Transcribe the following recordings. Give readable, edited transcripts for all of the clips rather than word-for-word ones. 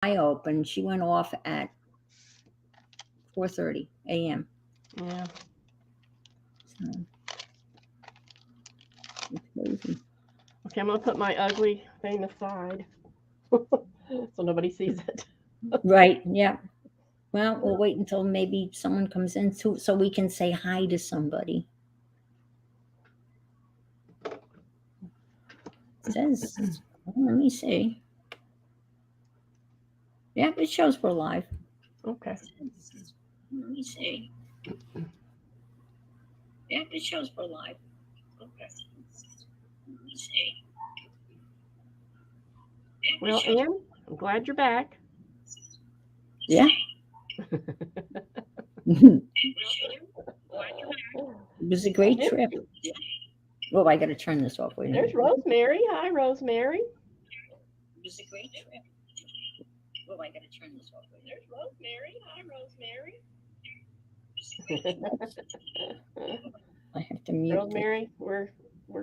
open. She went off at 4:30 a.m. Yeah. So it's crazy. Okay, I'm gonna put my ugly thing aside so nobody sees it. Right. Yeah. Well, we'll wait until maybe someone comes in so we can say hi to somebody. It says, let me see. Yeah, it shows we're live. Okay. Let me see. Yeah, it shows we're live. Okay. Let me see. Yeah, Well, Ann, I'm glad you're back. Yeah. It was a great trip. Oh, I got to turn this off. Wait a There's minute. Rosemary. Hi, Rosemary. It was a great trip. Oh, I got to turn this off. There's Rosemary. Hi, Rosemary. I have to mute. Rosemary, we're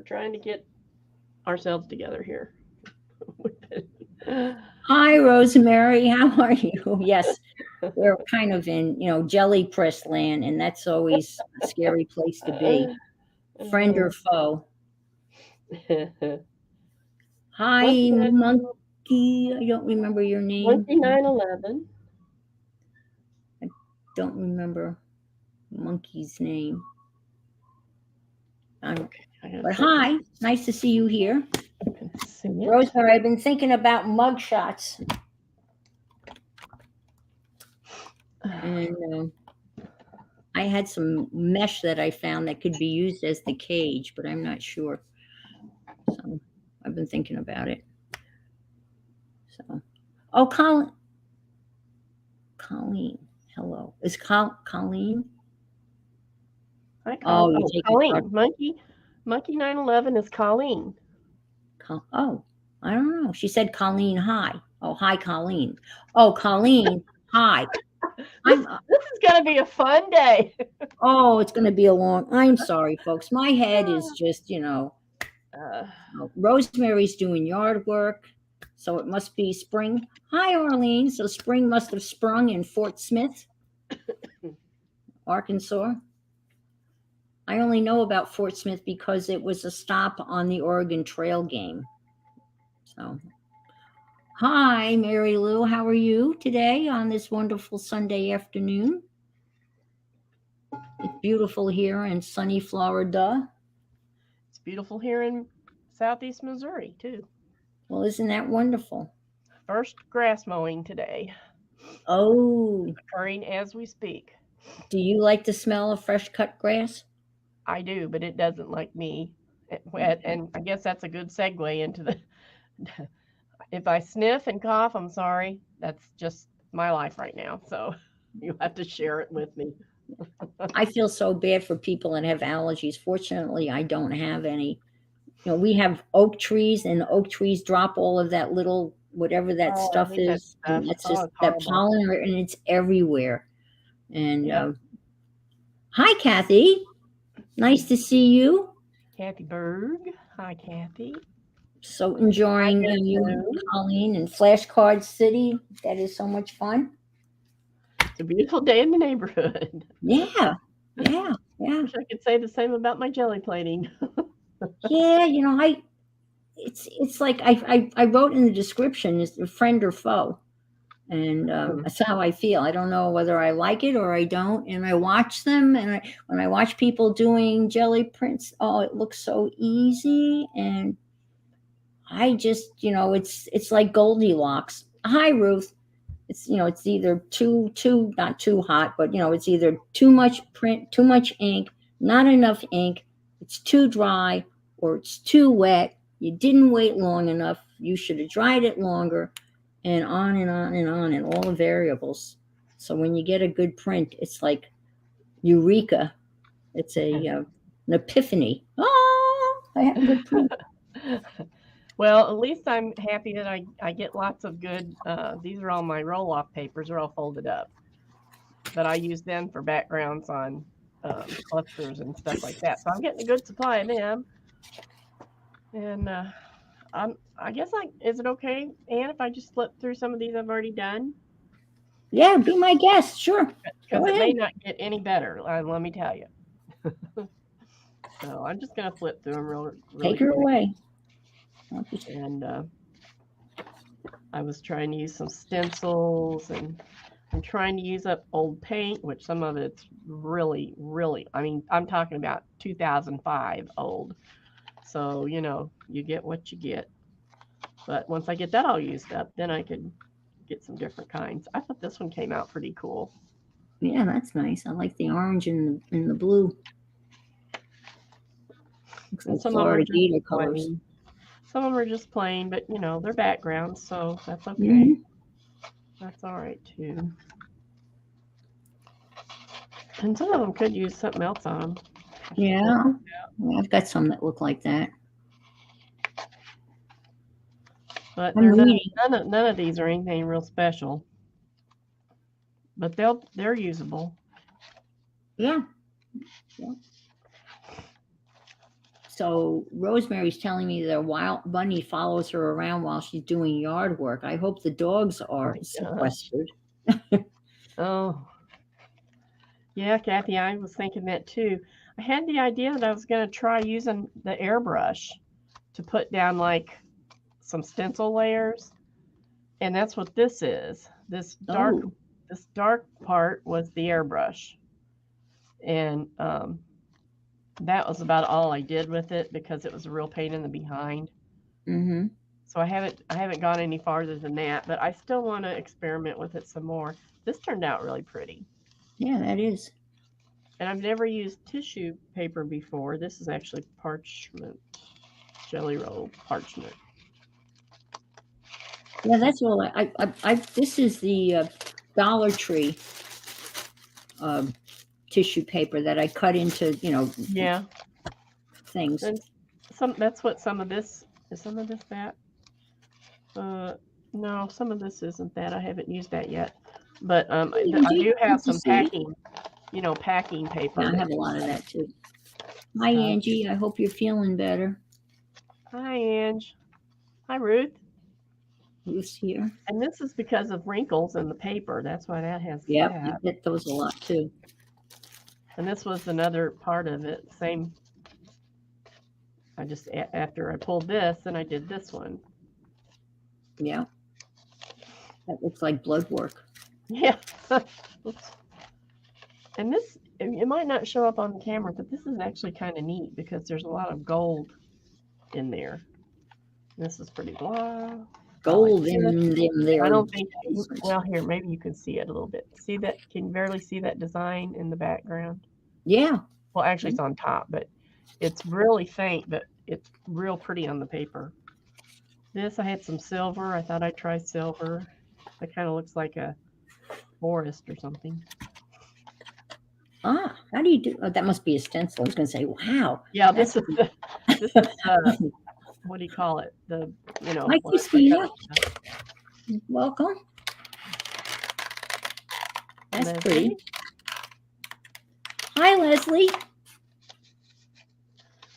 trying to get ourselves together here. Hi, Rosemary. How are you? Yes, we're kind of in, jelly press land, and that's always a scary place to be. Friend or foe? Hi, Monkey. I don't remember your name. Monkey 911. I don't remember Monkey's name. But hi, nice to see you here. Rosemary, I've been thinking about mugshots. And I had some mesh that I found that could be used as the cage, but I'm not sure. So I've been thinking about it. So, oh, Colleen, hello. Is Colleen? Hi, Colleen. Oh, Colleen. Monkey 911 is Colleen. Oh, I don't know. She said Colleen, hi. Oh, hi, Colleen. Oh, Colleen, hi. This is going to be a fun day. Oh, it's going to be a long. I'm sorry, folks. My head is just, Rosemary's doing yard work, so it must be spring. Hi, Arlene. So spring must have sprung in Fort Smith, Arkansas. I only know about Fort Smith because it was a stop on the Oregon Trail game. So, hi, Mary Lou. How are you today on this wonderful Sunday afternoon? It's beautiful here in sunny Florida. It's beautiful here in southeast Missouri, too. Well, isn't that wonderful? First grass mowing today. Oh. Occurring as we speak. Do you like the smell of fresh cut grass? I do, but it doesn't like me. And I guess that's a good segue into the... If I sniff and cough, I'm sorry. That's just my life right now. So you have to share it with me. I feel so bad for people that have allergies. Fortunately, I don't have any. We have oak trees, and oak trees drop all of that little, whatever that stuff is. And that's just that pollen, and it's everywhere. And hi, Kathy. Nice to see you. Kathy Berg. Hi, Kathy. So enjoying you, Colleen, and Flashcard City. That is so much fun. It's a beautiful day in the neighborhood. Yeah. I wish I could say the same about my jelly plating. Yeah, it's like I wrote in the description, is a friend or foe, and that's how I feel. I don't know whether I like it or I don't, and I watch them, and when I watch people doing jelly prints, oh, it looks so easy, and I just, it's like Goldilocks. Hi, Ruth. It's it's either too not too hot, but it's either too much print, too much ink, not enough ink, it's too dry, or it's too wet. You didn't wait long enough. You should have dried it longer, and on and on and on, and all the variables. So when you get a good print, it's like eureka. It's an epiphany. Oh, I have a good print. Well, at least I'm happy that I get lots of good, these are all my roll-off papers. They're all folded up. But I use them for backgrounds on clusters and stuff like that. So I'm getting a good supply of them. And I guess is it okay, Anne, if I just flip through some of these I've already done? Yeah, be my guest. Sure. Because Go it may ahead. not get any better. Let me tell you. So I'm just gonna flip through them really Take her quick. away. And I was trying to use some stencils, and I'm trying to use up old paint, which some of it's really, really, I mean, I'm talking about 2005 old. So, you get what you get. But once I get that all used up, then I could get some different kinds. I thought this one came out pretty cool. Yeah, that's nice. I like the orange and the blue. Looks And like some of them are Florida just Gator colors. plain. Some of them are just plain, but they're backgrounds, so that's okay. Mhm. That's all right too. And some of them could use something else on them. Yeah. I've got some that look like that. But I'm none reading. of these are anything real special. But they're usable. Yeah. So Rosemary's telling me that a wild bunny follows her around while she's doing yard work. I hope the dogs are sequestered. Oh. Yeah, Kathy, I was thinking that too. I had the idea that I was going to try using the airbrush to put down like some stencil layers. And that's what this is. This dark part was the airbrush. And that was about all I did with it because it was a real pain in the behind. Mm-hmm. So I haven't gone any farther than that, but I still want to experiment with it some more. This turned out really pretty. Yeah, that is. And I've never used tissue paper before. This is actually parchment, jelly roll parchment. Yeah, that's all. This is the Dollar Tree tissue paper that I cut into, Yeah, things. and that's what some of this is. Some of this that. No, some of this isn't that. I haven't used that yet. But I do have some packing, packing paper. Yeah, I have a lot of that too. Hi, Angie. I hope you're feeling better. Hi, Ange. Hi, Ruth. Ruth's here. And this is because of wrinkles in the paper. That's why that has Yep, that. I get those a lot too. And this was another part of it. Same. I just, after I pulled this, then I did this one. Yeah. That looks like blood work. Yeah. And this, it might not show up on the camera, but this is actually kind of neat because there's a lot of gold in there. This is pretty blah. Gold in them there. I don't think, well, here, maybe you can see it a little bit. See that? Can you barely see that design in the background? Yeah. Well, actually, it's on top, but it's really faint, but it's real pretty on the paper. This, I had some silver. I thought I'd try silver. It kind of looks like a forest or something. Ah, how do you do? Oh, that must be a stencil. I was going to say, wow. Yeah, this is what do you call it? Hi, Christina. Welcome. That's Leslie. pretty. Hi, Leslie.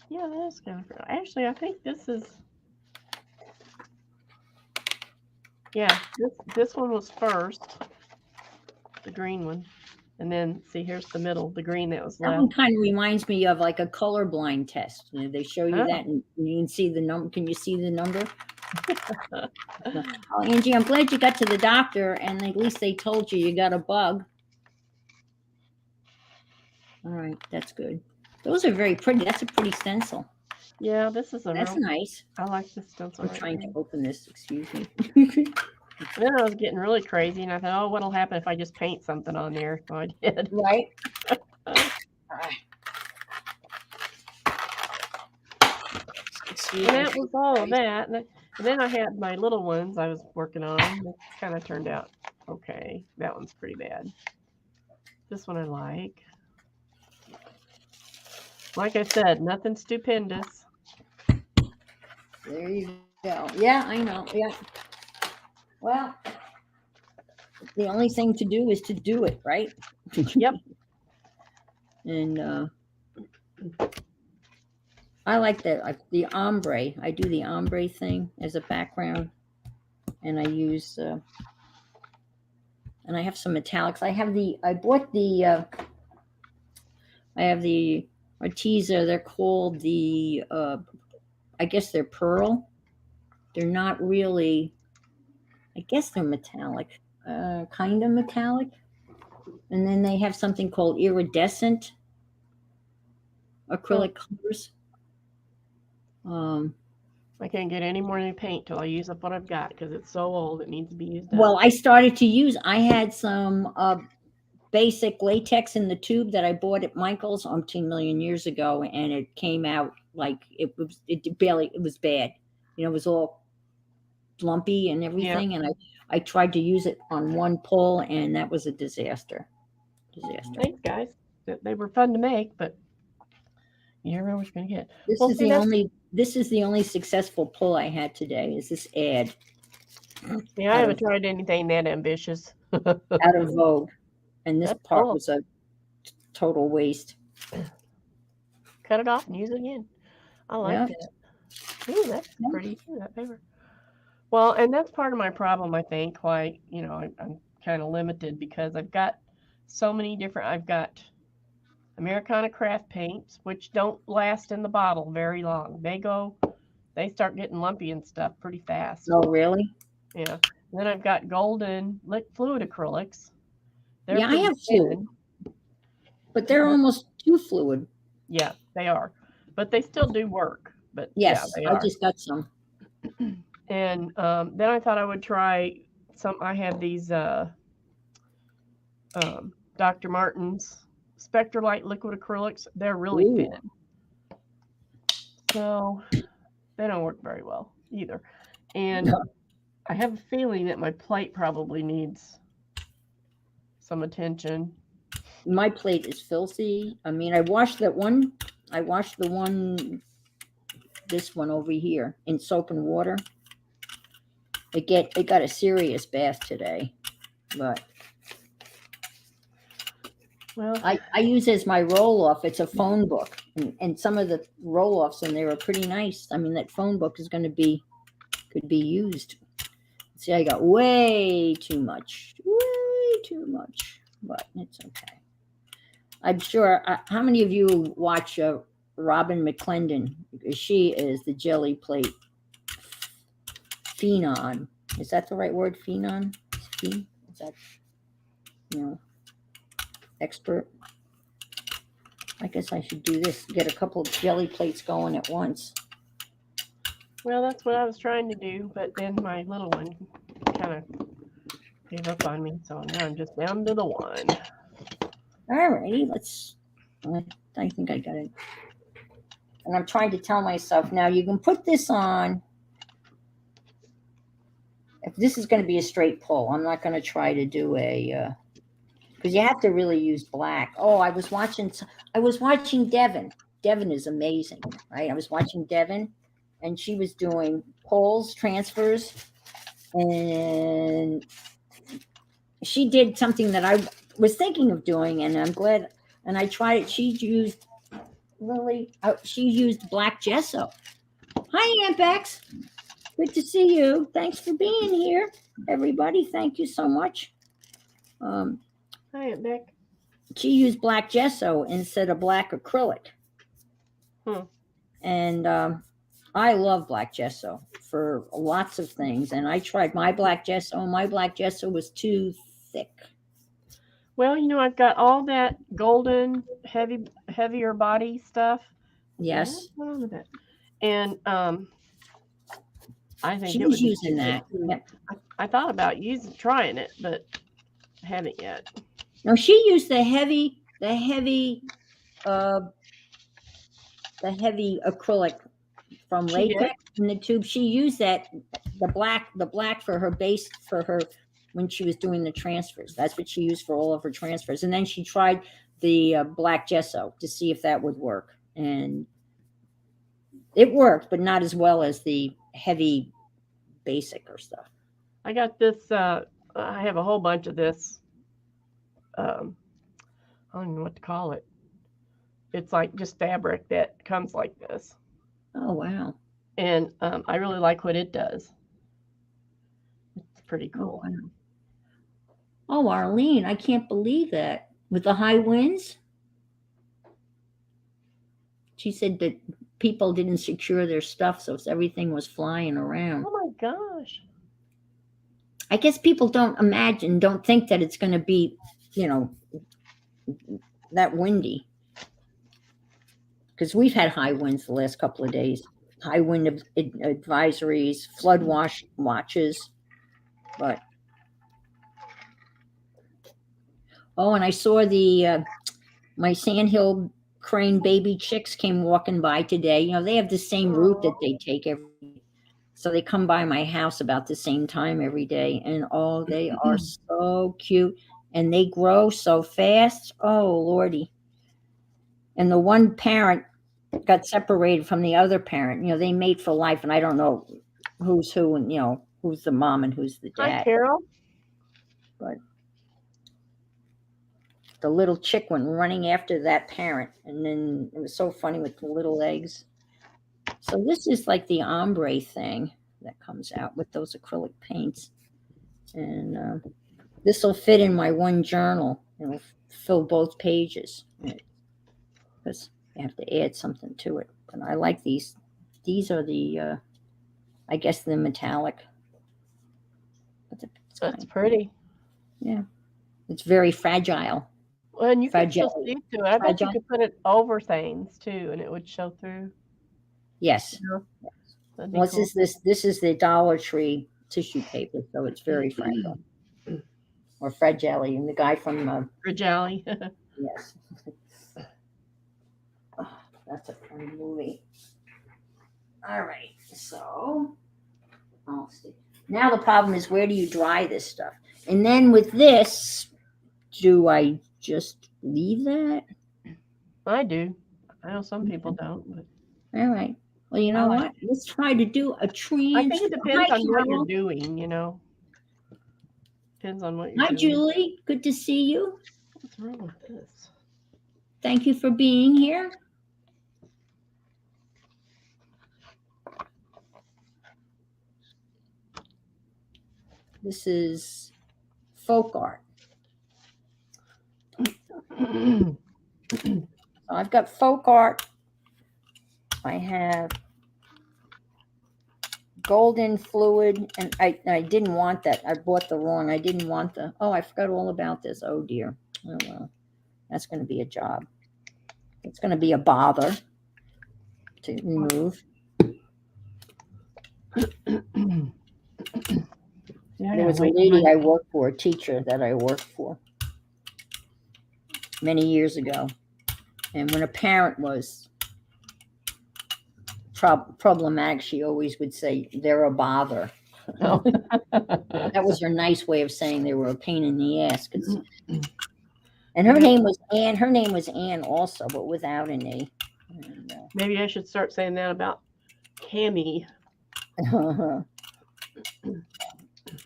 Yeah, that's kind of pretty. Actually, I think this is. Yeah, this one was first, the green one, and then see here's the middle, the green that was left. That one kind of reminds me of like a colorblind test. They show you that, and you can see the number. Can you see the number? Oh, Angie, I'm glad you got to the doctor, and at least they told you got a bug. All right, that's good. Those are very pretty. That's a pretty stencil. Yeah, this is that's nice. I like this stencil. I'm trying to open this. Excuse me. Then I was getting really crazy, and I thought, oh, what'll happen if I just paint something on there? So I did. Right. And that was all of that. And then I had my little ones I was working on. It kind of turned out okay. That one's pretty bad. This one I like. Like I said, nothing stupendous. There you go. Yeah, I know. Yeah. Well, the only thing to do is to do it, right? Yep. And I like the ombre. I do the ombre thing as a background, and I use and I have some metallics. I bought I have the Arteza. They're called the I guess they're pearl. They're not really. I guess they're metallic, kind of metallic. And then they have something called iridescent Huh. acrylic colors. Um, I can't get any more new paint till I use up what I've got because it's so old it needs to be used up. well, I started to use. I had some basic latex in the tube that I bought at Michael's umpteen million years ago, and it came out like it was bad. You know, it was all lumpy and Yeah. everything, and I tried to use it on one pull, and that was a disaster. Disaster. Thanks, guys. They were fun to make, but you never know what you're gonna get. This Well, is see, the that's only this is the only successful pull I had today. Is this ad yeah. I out haven't of tried anything that ambitious. out of Vogue, and this That's part cool. was a total waste. Cut it off and use it again. I like Yeah. that. Ooh, that's Yeah. pretty too, that paper. Well, and that's part of my problem, I think. Why, I'm kind of limited because I've got so many different. I've got Americana craft paints, which don't last in the bottle very long. They start getting lumpy and stuff pretty fast. Oh, really? Yeah. Then I've got golden fluid acrylics. They're Yeah, I pretty have fluid, thin. but they're But almost too fluid. yeah, they are. But they still do work. But yeah, Yes, they I are. just got some. And then I thought I would try some. I have these Dr. Martin's Spectralite liquid acrylics. They're really Ooh. thin, so they don't work very well either. And I have a feeling that my plate probably needs some attention. My plate is filthy. I mean, I washed that one. I washed the one, this one over here, in soap and water. It got a serious bath today, but Well, I use as my roll off. It's a phone book, and some of the roll offs in there are pretty nice. I mean, that phone book is going to could be used. See, I got way too much, but it's okay. I'm sure. How many of you watch Robin McClendon? She is the jelly plate phenom. Is that the right word? Phenom? Is that, expert? I guess I should do this. Get a couple of jelly plates going at once. well, that's what I was trying to do, but then my little one kind of gave up on me, so now I'm just down to the one. Alrighty, let's. I think I got it. And I'm trying to tell myself now. You can put this on. If this is going to be a straight pull, I'm not going to try to do a. Because you have to really use black. Oh, I was watching Devin. Devin is amazing, right? I was watching Devin, and she was doing pulls, transfers, and she did something that I was thinking of doing, and I'm glad. And I tried it. She used black gesso. Hi, Aunt Bex. Good to see you. Thanks for being here, everybody. Thank you so much. Hi, Aunt Beck. She used black gesso instead of black acrylic. And I love black gesso for lots of things. And I tried my black gesso, and my black gesso was too thick. Well, I've got all that golden, heavier body stuff. Yes. What's going on with that? And I think She it was would be using that. good. I thought about trying it, but haven't yet. No, she used the heavy acrylic from latex in the tube. She used that the black for her base for her when she was doing the transfers. That's what she used for all of her transfers. And then she tried the black gesso to see if that would work, and it worked, but not as well as the heavy basic or stuff. I got this. I have a whole bunch of this. I don't know what to call it. It's like just fabric that comes like this. Oh, wow. And I really like what it does. It's pretty Oh, cool. wow. Oh, Arlene, I can't believe that. With the high winds, she said that people didn't secure their stuff, so everything was flying around. Oh my gosh. I guess people don't think that it's going to be, you know, that windy because we've had high winds the last couple of days. High wind advisories, flood watches, but oh, and I saw my sandhill crane baby chicks came walking by today. They have the same route that Oh, they take every day. So they come by my house about the same time every day. And oh, they are so cute. And they grow so fast. Oh, Lordy. And the one parent got separated from the other parent. They mate for life. And I don't know who's who and, who's the mom and who's the hi, dad. Carol. But the little chick went running after that parent. And then it was so funny with the little legs. So this is like the ombre thing that comes out with those acrylic paints. And this will fit in my one journal. It'll fill both pages because I have to add something to it. But I like these. These are I guess the metallic. But it's That's kind of pretty. pretty. Yeah. It's very fragile. Well, and you could still Fragile. see through it. I bet you Fragile. could put it over things too, and it would show through. Yes. You know, that'd be Well, cool. this is the Dollar Tree tissue paper, so it's very fragile or fragile. And the guy from Rajali. yes. Oh, that's a funny movie. All right, so I'll see. Now the problem is where do you dry this stuff? And then with this, do I just leave that? I do. I know some people don't, but All right. Well, you I know like what? Let's try to do a I think it transfer. depends Hi, on what you're Carol. doing. Depends on what you're Hi, doing. Julie. Good to see you. What's wrong with this? Thank you for being here. This is folk art. I've got folk art. I have golden fluid, and I didn't want that. I bought the wrong. I didn't want I forgot all about this. Oh dear. Oh well, that's going to be a job. It's going to be a bother to remove. There was a lady I worked for, a teacher that I worked for many years ago, and when a parent was problematic, she always would say they're a bother. Oh. That was her nice way of saying they were a pain in the ass. And her name was Anne. Her name was Anne also, but without an A. And, Maybe I should start saying that about Cammy.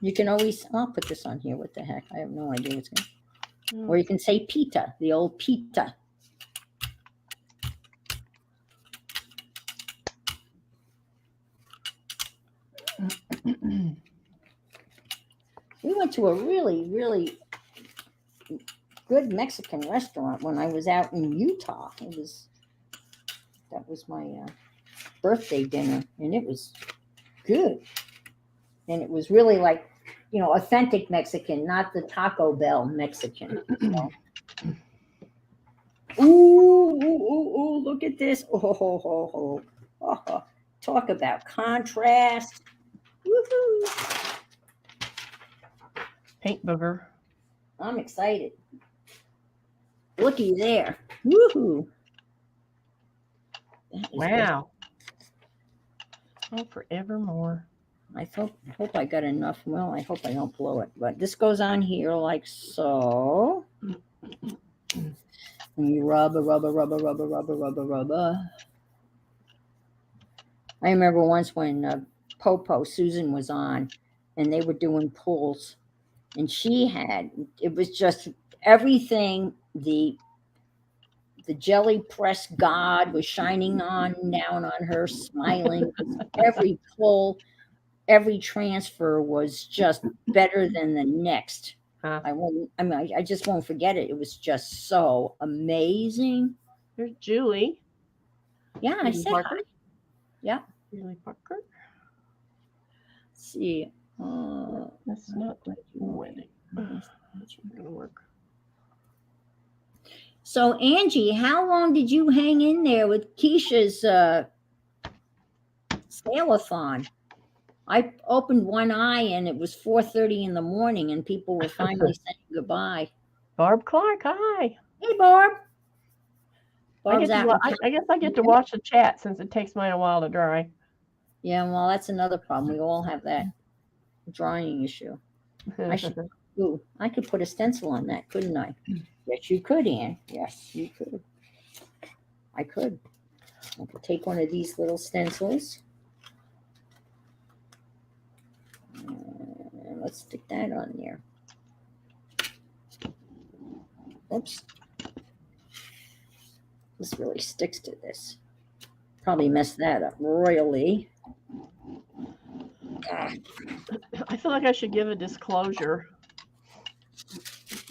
you can always. I'll put this on here. What the heck? I have no idea what's going to. Or you can say Pita, the old Pita. We went to a really, really good Mexican restaurant when I was out in Utah. That was my birthday dinner, and it was good. And it was really like, authentic Mexican, not the Taco Bell Mexican. So. Ooh, look at this. Oh. Talk about contrast. Woohoo. Paint booger. I'm excited. Looky there. Woohoo. Wow. Oh, forevermore. I hope I got enough. Well, I hope I don't blow it. But this goes on here like so. And you rub. I remember once when Popo, Susan was on, and they were doing pulls. And it was just everything the the jelly press god was shining down on her, smiling. Every pull, every transfer was just better than the next. Huh. I just won't forget it. It was just so amazing. There's Julie. Yeah, I said Parker. hi. Yeah. Julie Parker. Let's see. That's not wedding. That's not gonna work. So Angie, how long did you hang in there with Keisha's sale-a-thon? I opened one eye and it was 4:30 in the morning and people were finally saying goodbye. Barb Clark, hi. Hey, Barb. I guess I get to watch the chat since it takes mine a while to dry. Yeah, well, that's another problem. We all have that drying issue. I could put a stencil on that, couldn't I? Yes, you could, Ann. Yes, you could. I could take one of these little stencils. Let's stick that on there. Oops. This really sticks to this. Probably messed that up royally. I feel like I should give a disclosure.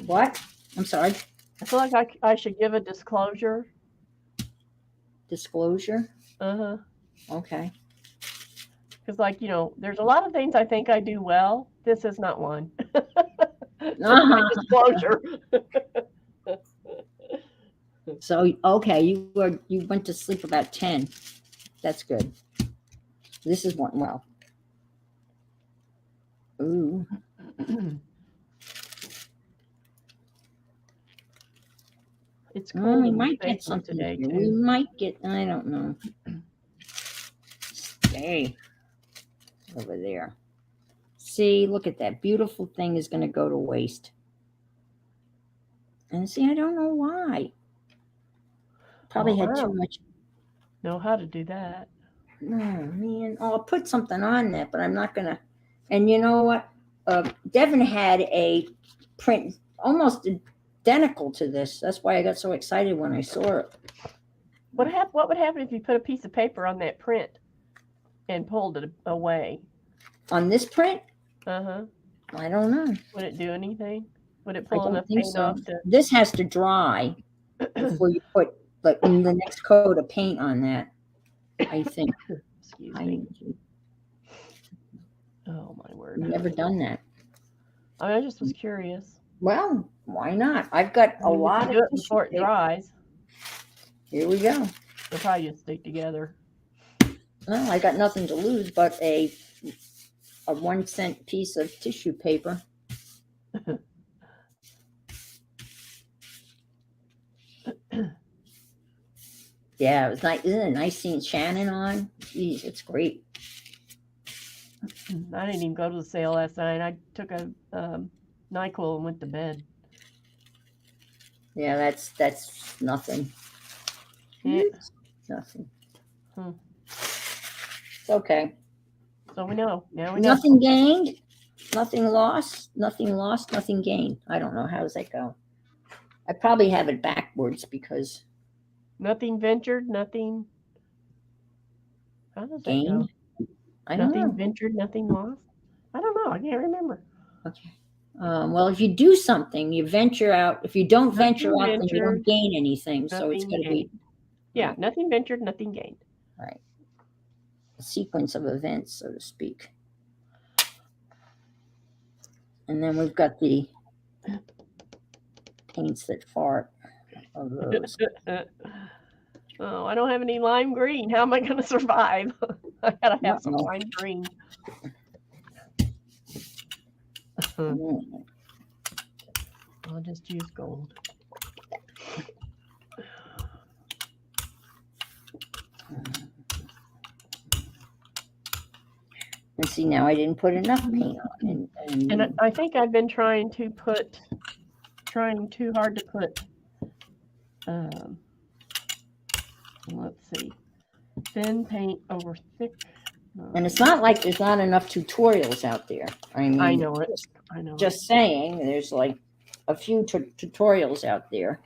What? I'm sorry. I feel like I should give a disclosure. Disclosure? Uh-huh. Okay. Because, like, there's a lot of things I think I do well. This is not one. Disclosure. So, okay, you went to sleep about 10. That's good. This is one. Well. Ooh. It's cool. We might get something today. We might get. I don't know. Stay over there. See, look at that beautiful thing is going to go to waste. And see, I don't know why. Probably had too much. Know how to do that. Oh man! I'll put something on that, but I'm not gonna. And you know what? Devin had a print almost identical to this. That's why I got so excited when I saw it. What would happen if you put a piece of paper on that print and pulled it away? On this print? Uh-huh. I don't know. Would it do anything? Would it pull enough paint off? This has to dry before you put the next coat of paint on that, I think. Excuse me. Oh, my word. I've never done that. I just was curious. Well, why not? I've got a lot of do it before it dries. Here we go. They'll probably just stick together. Well, I got nothing to lose but a 1-cent piece of tissue paper. Yeah, it was nice. Isn't it nice seeing Shannon on? Jeez, it's great. I didn't even go to the sale last night. I took a NyQuil and went to bed. Yeah, that's nothing. Yeah. Nothing. It's okay. So we know. Now we know. Nothing gained, nothing lost, nothing gained. I don't know. How does that go? I probably have it backwards because nothing ventured, nothing. How does that gained? go? I don't know. Nothing ventured, nothing lost. I don't know. I can't remember. Okay. Well, if you do something, you venture out. If you don't venture out, then you don't gain anything. So it's going to be. Yeah, nothing ventured, nothing gained. Right. A sequence of events, so to speak. And then we've got the paints that fart of those. Oh, I don't have any lime green. How am I going to survive? I got to have some lime green. I'll just use gold. And see, now I didn't put enough paint on. And I think I've been trying too hard to put, let's see, thin paint over thick. And it's not like there's not enough tutorials out there. I mean, I know it. Just saying, there's like a few tutorials out there.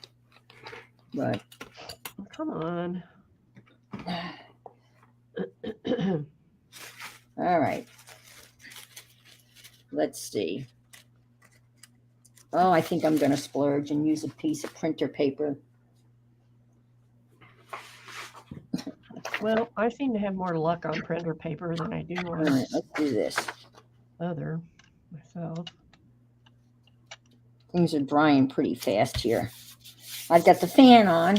But Come on. all right. Let's see. Oh, I think I'm going to splurge and use a piece of printer paper. Well, I seem to have more luck on printer paper than I do All on right, let's do this. other myself. Things are drying pretty fast here. I've got the fan on.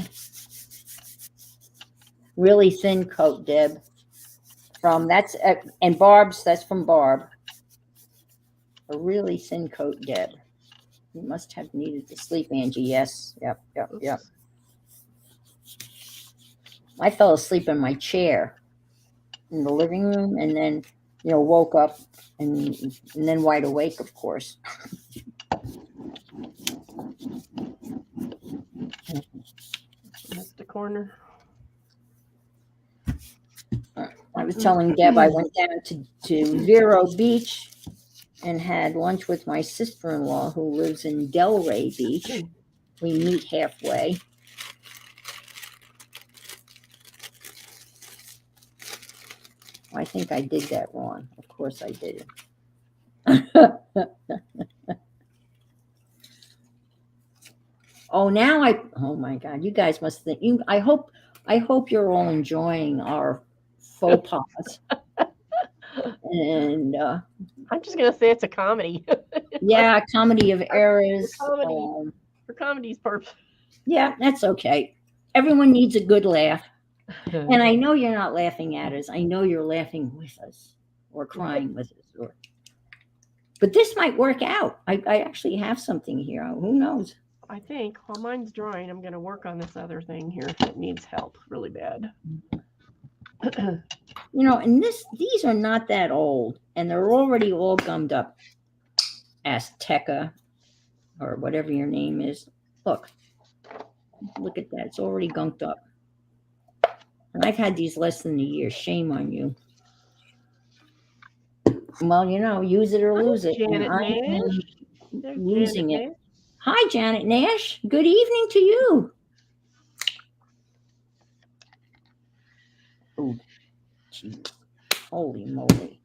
Really thin coat, Deb. And Barb's, that's from Barb. A really thin coat, Deb. You must have needed to sleep, Angie. Yes. Yep. Oops. I fell asleep in my chair in the living room and then, woke up and then wide awake, of course. That's the corner. I was telling Deb I went down to Vero Beach and had lunch with my sister-in-law who lives in Delray Beach. We meet halfway. I think I did that wrong. Of course I did it. Oh my God, you guys must think I hope you're all enjoying our faux pas. And I'm just gonna say it's a comedy. yeah, comedy of errors. For comedy's purpose. Yeah, that's okay. Everyone needs a good laugh. And I know you're not laughing at us. I know you're laughing with us or crying with us. But this might work out. I actually have something here. Who knows? I think while mine's drying, I'm going to work on this other thing here that needs help really bad. And these are not that old, and they're already all gummed up. Azteca, or whatever your name is. Look at that. It's already gunked up. And I've had these less than a year. Shame on you. Well, use it or lose it. Janet and I Nash. am losing it. Hi, Janet Nash. Good evening to you. Oh, jeez. Holy moly.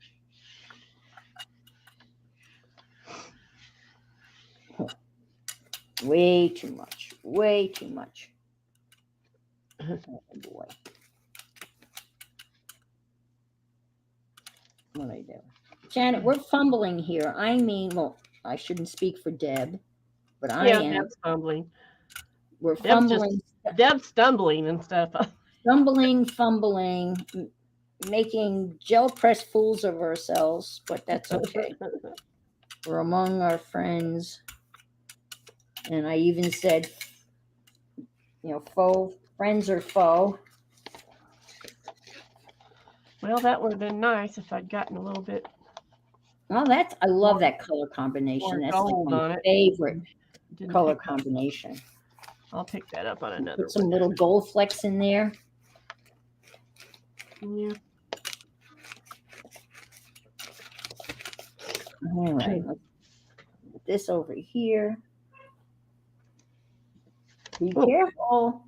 Way too much. Way too much. Oh, boy. What I do? Janet, we're fumbling here. I mean, well, I shouldn't speak for Deb, but I am. Deb's fumbling. We're fumbling. Deb's stumbling and stuff. Fumbling, making gel press fools of ourselves, but that's okay. We're among our friends. And I even said, faux, friends or foe. Well, that would have been nice if I'd gotten a little bit. Well, I love that color combination. That's like my favorite color combination. I'll pick that up on another. Put some little gold flecks in there. Yeah. All right. Let's put this over here. Be careful.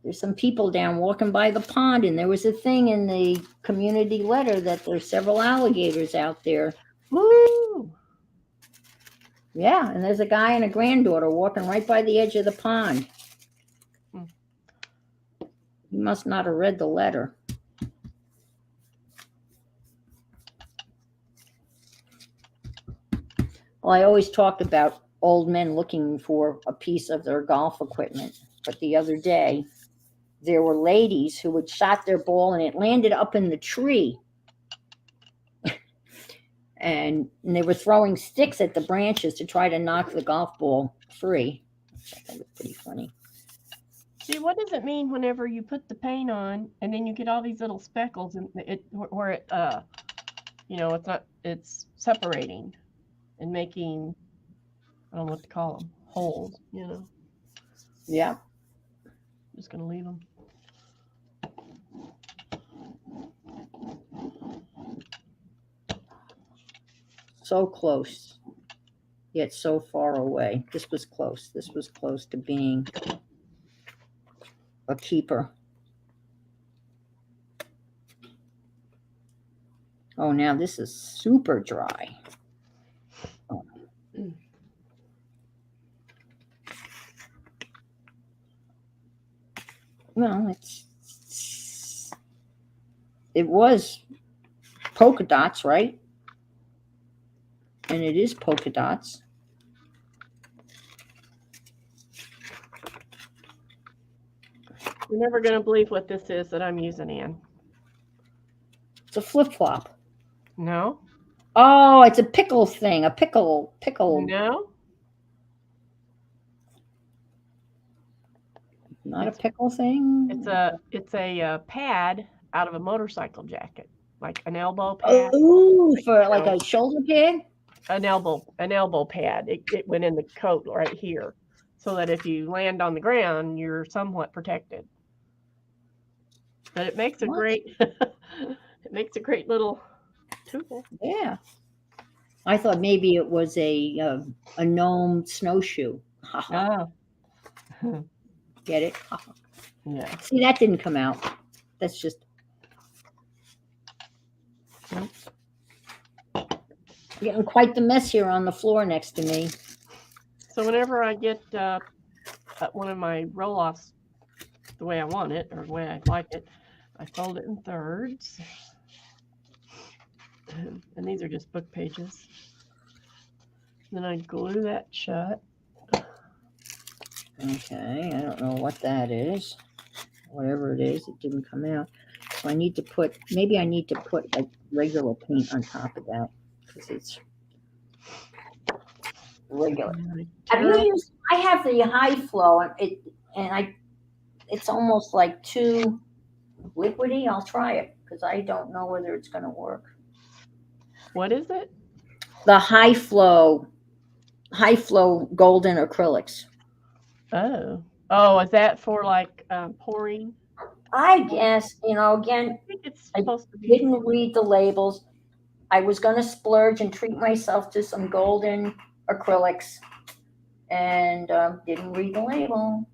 There's some people down walking by the pond, and there was a thing in the community letter that there's several alligators out there. Woo! Yeah, and there's a guy and a granddaughter walking right by the edge of the pond. He must not have read the letter. Well, I always talked about old men looking for a piece of their golf equipment, but the other day, there were ladies who had shot their ball and it landed up in the tree. and they were throwing sticks at the branches to try to knock the golf ball free. That was pretty funny. See, what does it mean whenever you put the paint on and then you get all these little speckles and it's separating and making, I don't know what to call them, holes, Yeah. I'm just going to leave them. So close, yet so far away. This was close. This was close to being a keeper. Oh, now this is super dry. Oh. Well, it was polka dots, right? And it is polka dots. You're never going to believe what this is that I'm using, Ann. It's a flip-flop. No? Oh, it's a pickle thing. A pickle. No? Not a pickle thing. It's a pad out of a motorcycle jacket, like an elbow pad. Oh, for like a shoulder pad? An elbow pad. It went in the coat right here, so that if you land on the ground, you're somewhat protected. But it makes a great it makes a great little tool. Yeah. I thought maybe it was a gnome snowshoe. Oh. Get it? Yeah. See, that didn't come out. That's just. Getting quite the mess here on the floor next to me. So whenever I get one of my roll-offs the way I want it, or the way I like it, I fold it in thirds. And these are just book pages. Then I glue that shut. Okay, I don't know what that is. Whatever it is, it didn't come out. So I need to put, maybe I need to put like regular paint on top of that because it's regular. Have you used? I have the high flow, it's almost like too liquidy. I'll try it because I don't know whether it's going to work. What is it? The high flow golden acrylics. Oh, is that for like pouring? I guess, again, I think it's supposed to be. Didn't read the labels. I was going to splurge and treat myself to some golden acrylics and didn't read the label.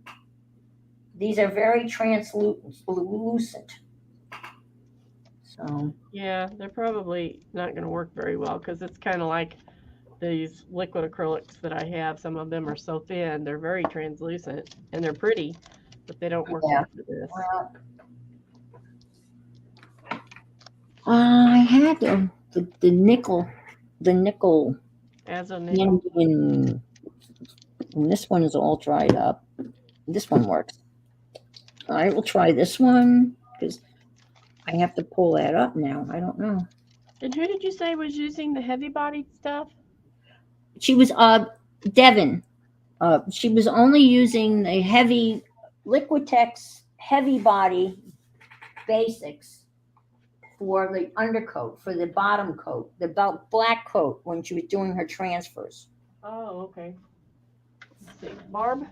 These are very translucent. So Yeah, they're probably not going to work very well because it's kind of like these liquid acrylics that I have. Some of them are so thin, they're very translucent and they're pretty, but they don't work well for this. Well, I had the nickel as a nickel. And this one is all dried up. This one works. I will try this one because I have to pull that up now. I don't know. And who did you say was using the heavy-bodied stuff? She was Devin. She was only using the heavy Liquitex heavy body basics for the undercoat, for the bottom coat, the black coat when she was doing her transfers. Oh, okay. Let's see. Barb,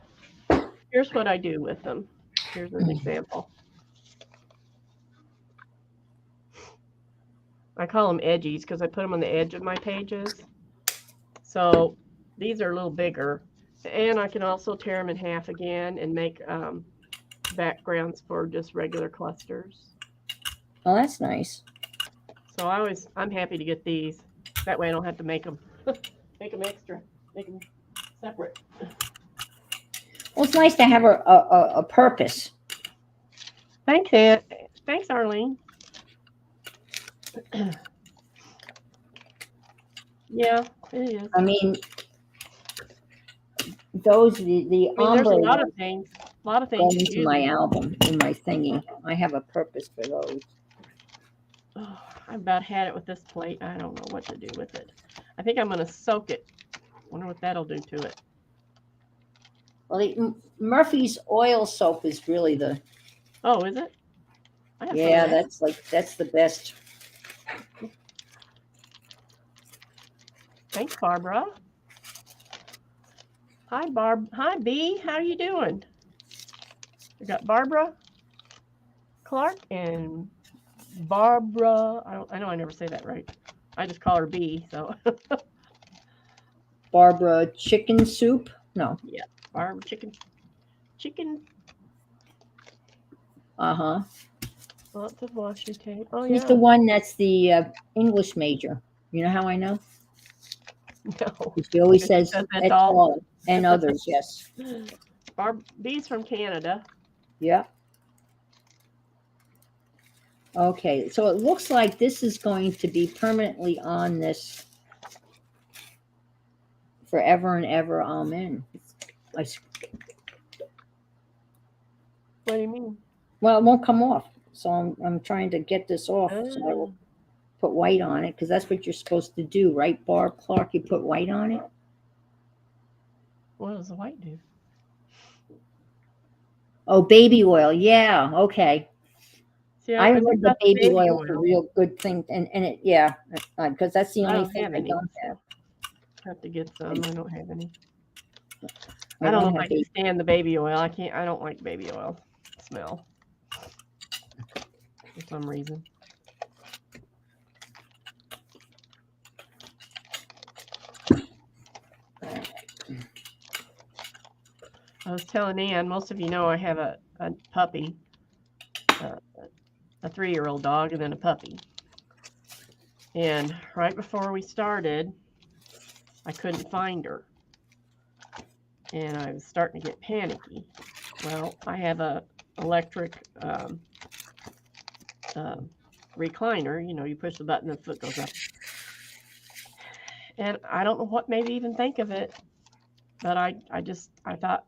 here's what I do with them. Here's an example. I call them edgies because I put them on the edge of my pages. So these are a little bigger. And I can also tear them in half again and make backgrounds for just regular clusters. Oh, that's nice. So I'm happy to get these. That way I don't have to make them extra, make them separate. Well, it's nice to have a purpose. Thanks, Aunt. Thanks, Arlene. Yeah, it is. I mean, those the there's a lot of things. Go into my album, in my thingy. I have a purpose for those. Oh, I about had it with this plate. I don't know what to do with it. I think I'm going to soak it. Wonder what that'll do to it. Well, Murphy's oil soap is really the. Oh, is it? Yeah, that's the best. Thanks, Barbara. Hi, Barb. Hi, B. How are you doing? We got Barbara Clark and Barbara. I know I never say that right. I just call her B. So. Barbara chicken soup? No. Yeah, Barbara chicken. Uh-huh. Lots of washi tape. Oh, She's yeah. the one that's the English major. You know how I know? No. She always Because she says says that's et all. al. And others, yes. B's from Canada. Yeah. Okay, so it looks like this is going to be permanently on this forever and ever. Amen. I, What do you mean? well, it won't come off. So I'm trying to get this off. So I will Oh, put white on it because that's what you're supposed to do, right, Barb Clark? You put white on it. what does the white do? Oh, baby oil. Yeah. Okay. See, I I heard knew the about the baby baby oil is a oil. real good thing, and it, yeah, because that's the I only don't thing have I any, don't have. so have to get some. I don't have any. I I don't know don't if have I can baby. stand the baby oil. I can't. I don't like baby oil smell for some reason. I was telling Ann, most of you know I have a puppy, uh, a 3-year-old dog, and then a puppy. And right before we started, I couldn't find her. And I was starting to get panicky. Well, I have a electric recliner. You know, you push the button and the foot goes up. And I don't know what made me even think of it, but I thought,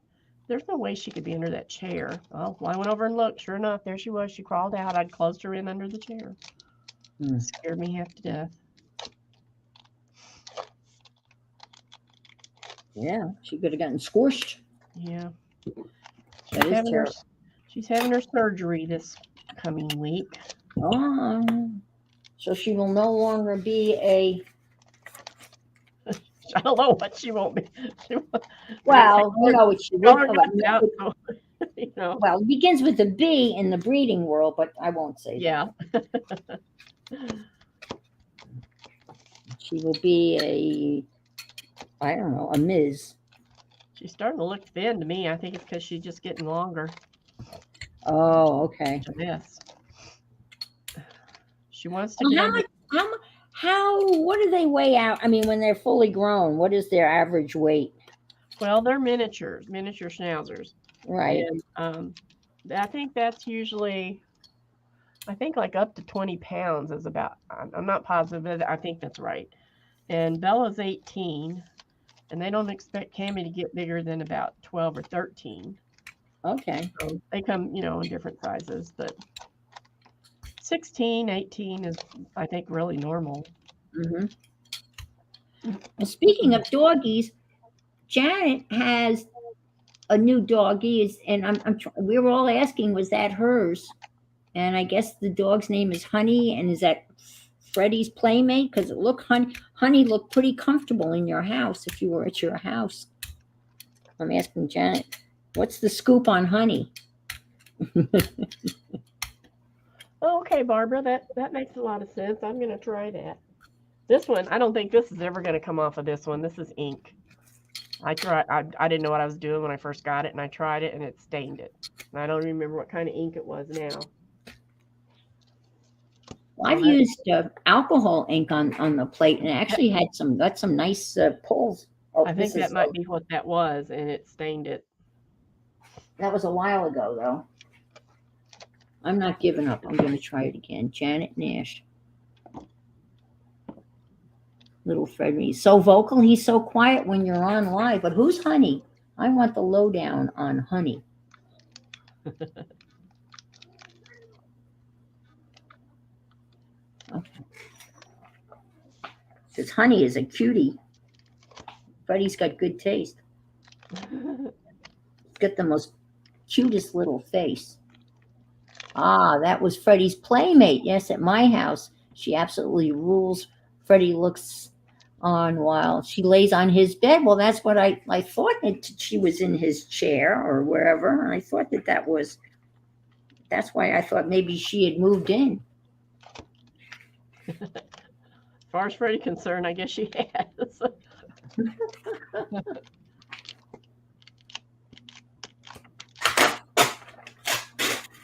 there's no way she could be under that chair. Well, I went over and looked. Sure enough, there she was. She crawled out. I'd closed her in under the chair. Scared me half to death. Yeah, she could have gotten squished. Yeah. That is terrible. She's having her surgery this coming week. Oh, so she will no longer be a. I don't know what she won't be. Well, you know what she would. Out, so, you know. Well, it begins with a B in the breeding world, but I won't say yeah. that. She will be a, I don't know, a Ms. She's starting to look thin to me. I think it's because she's just getting longer. Oh, okay. Yes. She wants to get what do they weigh out? I mean, when they're fully grown, what is their average weight? Well, they're miniature schnauzers. Right. And I think that's usually, I think like up to 20 pounds is about, I'm not positive, but I think that's right. And Bella's 18, and they don't expect Cammie to get bigger than about 12 or 13. Okay. So they come, you know, in different sizes, but 16, 18 is, I think, really normal. Mm-hmm. Well, speaking of doggies, Janet has a new doggie, and we were all asking, was that hers? And I guess the dog's name is Honey, and is that Freddie's playmate? Because Honey looked pretty comfortable in your house if you were at your house. I'm asking Janet, what's the scoop on Honey? Okay, Barbara, that makes a lot of sense. I'm going to try that. This one, I don't think this is ever going to come off of this one. This is ink. I didn't know what I was doing when I first got it, and I tried it, and it stained it. And I don't remember what kind of ink it was now. Well, I've used alcohol ink on the plate, and it actually got some nice pulls. Oh, I think that might be what that was, and it stained it. That was a while ago, though. I'm not giving up. I'm going to try it again. Janet Nash. Little Freddie. He's so vocal. He's so quiet when you're on live. But who's Honey? I want the lowdown on Honey. Okay. Because Honey is a cutie. Freddie's got good taste. He's got the most cutest little face. Ah, that was Freddie's playmate. Yes, at my house. She absolutely rules. Freddie looks on while she lays on his bed. Well, that's what I thought that she was in his chair or wherever. And I thought that's why I thought maybe she had moved in. As far as Freddie's concerned, I guess she has.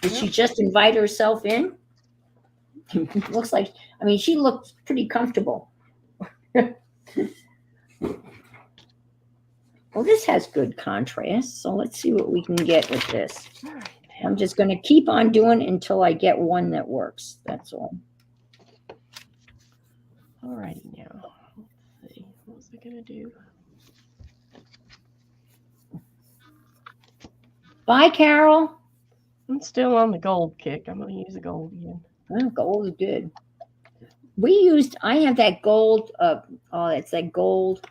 Did she just invite herself in? Looks like, I mean, she looks pretty comfortable. Well, this has good contrast, so let's see what we can get with this. All right. I'm just going to keep on doing it until I get one that works. That's all. All righty now. Let's see. What was I going to do? Bye, Carol. I'm still on the gold kick. I'm going to use the gold again. Oh, gold is good. I have that gold, it's that gold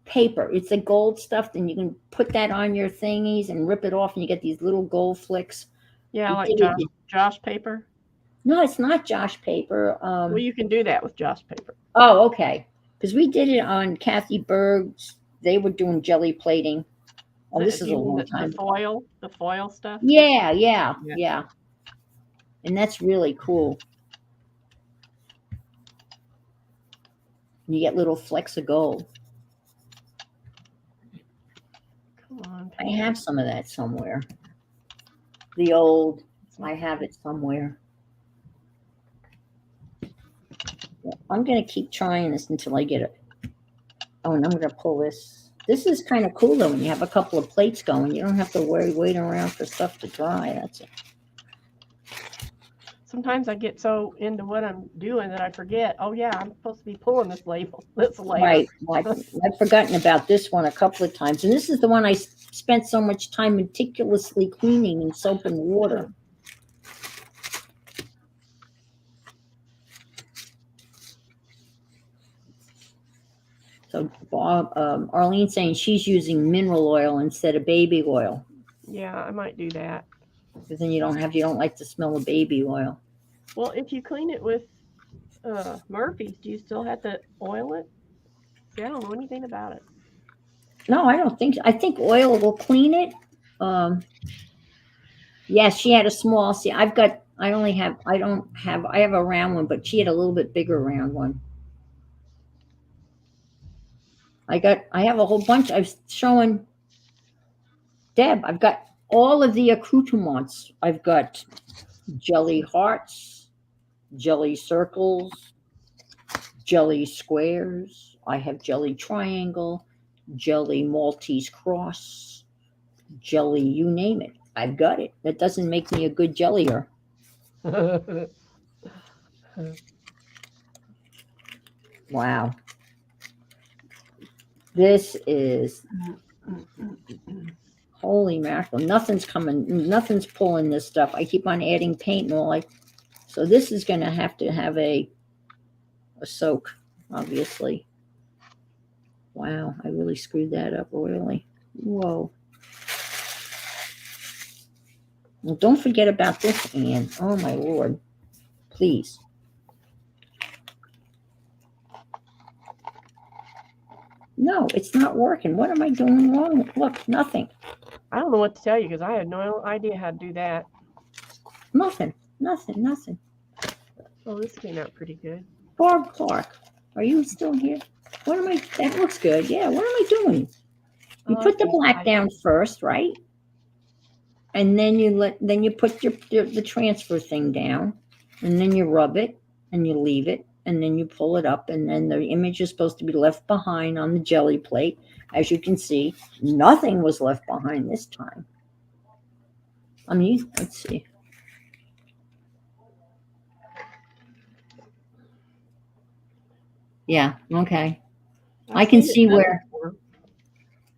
paper. It's the gold stuff, and you can put that on your thingies and rip it off, and you get these little gold flicks. Yeah, like Josh paper. No, it's not Josh paper. Well, you can do that with Josh paper. Oh, okay. Because we did it on Kathy Berg's. They were doing jelly plating. Oh, this is a long time. The foil stuff. Yeah. And that's really cool. You get little flecks of gold. Come on. I have some of that somewhere. The old, I have it somewhere. I'm going to keep trying this until I get it. Oh, and I'm going to pull this. This is kind of cool, though, when you have a couple of plates going. You don't have to wait around for stuff to dry. That's it. Sometimes I get so into what I'm doing that I forget, oh, yeah, I'm supposed to be pulling this label. Right. I've forgotten about this one a couple of times. And this is the one I spent so much time meticulously cleaning in soap and water. So Arlene's saying she's using mineral oil instead of baby oil. Yeah, I might do that. Because then you don't like the smell of baby oil. Well, if you clean it with Murphy's, do you still have to oil it? See, I don't know anything about it. No, I don't think so. I think oil will clean it. Yes, she had a small. See, I have a round one, but she had a little bit bigger round one. I have a whole bunch. I was showing Deb. I've got all of the accoutrements. I've got jelly hearts, jelly circles, jelly squares. I have jelly triangle, jelly Maltese cross, jelly, you name it. I've got it. That doesn't make me a good jellier. Wow. This is, holy mackerel. Nothing's pulling this stuff. I keep on adding paint and all. So this is going to have a soak, obviously. Wow, I really screwed that up royally. Whoa. Well, don't forget about this, Anne. Oh, my Lord. Please. No, it's not working. What am I doing wrong? Look, nothing. I don't know what to tell you because I had no idea how to do that. Nothing. Oh, this came out pretty good. Barb Clark, are you still here? That looks good. Yeah, what am I doing? You put the black down first, right? And then you put the transfer thing down, and then you rub it, and you leave it, and then you pull it up, and then the image is supposed to be left behind on the jelly plate. As you can see, nothing was left behind this time. I mean, let's see. Yeah, okay. I can see where.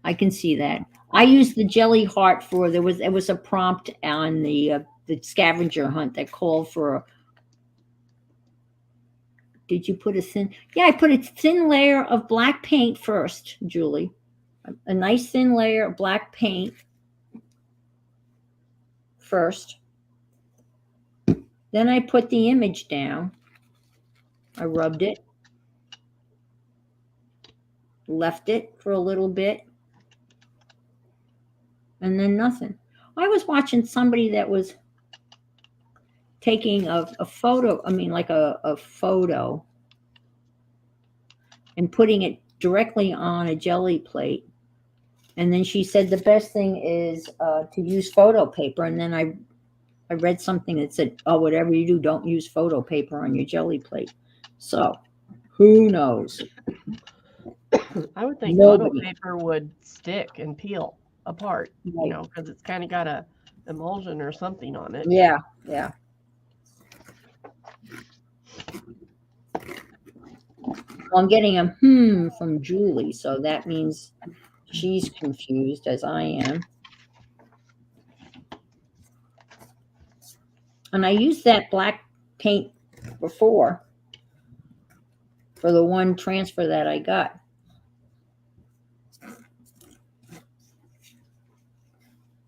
I can see that. I used the jelly heart for, there was a prompt on the scavenger hunt that called for did you put a thin? Yeah, I put a thin layer of black paint first, Julie. A nice thin layer of black paint first. Then I put the image down. I rubbed it. Left it for a little bit. And then nothing. I was watching somebody that was taking a photo, like a photo, and putting it directly on a jelly plate. And then she said the best thing is to use photo paper. And then I read something that said, oh, whatever you do, don't use photo paper on your jelly plate. So who knows? I would think photo Nobody. paper would stick and peel apart, Right. because it's kind of got a emulsion or something on it. Yeah, yeah. Well, I'm getting a from Julie, so that means she's confused as I am. And I used that black paint before for the one transfer that I got.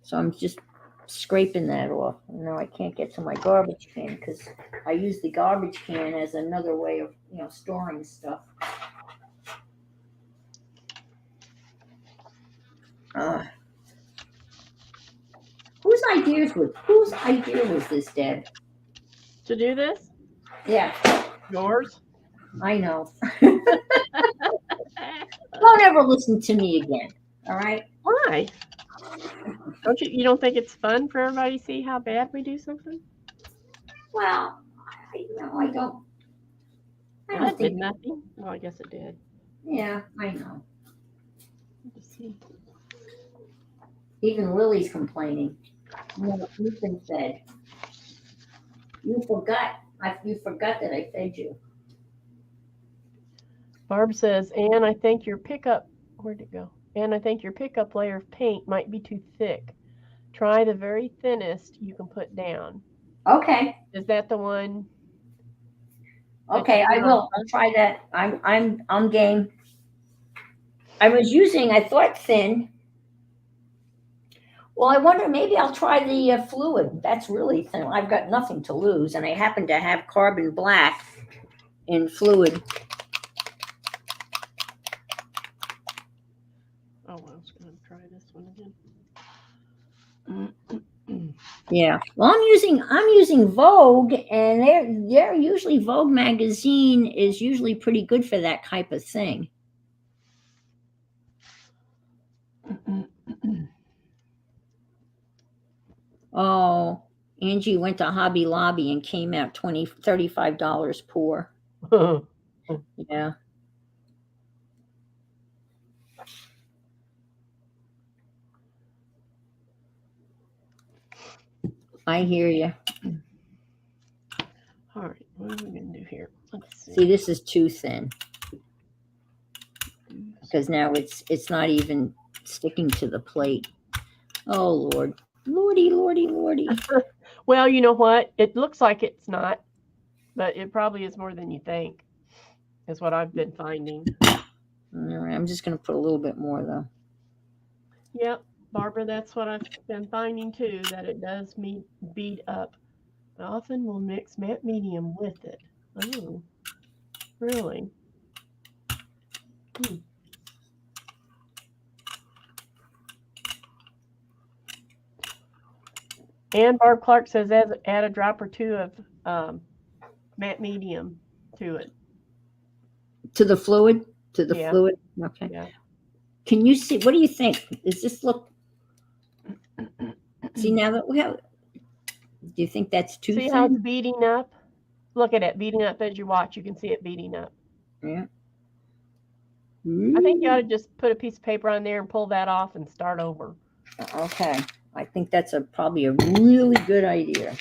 So I'm just scraping that off. Now I can't get to my garbage can because I use the garbage can as another way of, storing stuff. Whose idea was this, Deb? To do this? Yeah, Yours? I know. Don't ever listen to me again. All right? Why? You don't think it's fun for everybody to see how bad we do something? Well, I don't. I don't That did think. nothing. Well, I guess it did. Yeah, I know. Let's see. Even Lily's complaining. You've been fed. You forgot. You forgot that I fed you. Barb says, Anne, I think your pickup, where'd it go? Anne, I think your pickup layer of paint might be too thick. Try the very thinnest you can put down. Okay. Is that the one? Okay, I will. I'll try that. I'm game. I thought thin. Well, I wonder, maybe I'll try the fluid. That's really thin. I've got nothing to lose, and I happen to have carbon black in fluid. Oh, I was going to try this one again. Yeah. Well, I'm using Vogue, and they're usually Vogue magazine is usually pretty good for that type of thing. Oh, Angie went to Hobby Lobby and came out $35 poor. Yeah. I hear you. All right, what are we going to do here? Let's see. See, this is too thin because now it's not even sticking to the plate. Oh, Lord. Lordy, lordy, lordy. Well, you know what? It looks like it's not, but it probably is more than you think, is what I've been finding. All right, I'm just going to put a little bit more, though. Yep, Barbara, that's what I've been finding, too, that it does bead up. I often will mix matte medium with it. Oh, really? And Barb Clark says add a drop or two of matte medium to it. To the fluid? To the fluid? Okay. Yeah. Can you see? What do you think? Does this look? See, now that we have. Do you think that's too thin? See how it's beating up? Look at it beating up as you watch. You can see it beating up. Yeah. I think you ought to just put a piece of paper on there and pull that off and start over. Okay. I think that's probably a really good idea.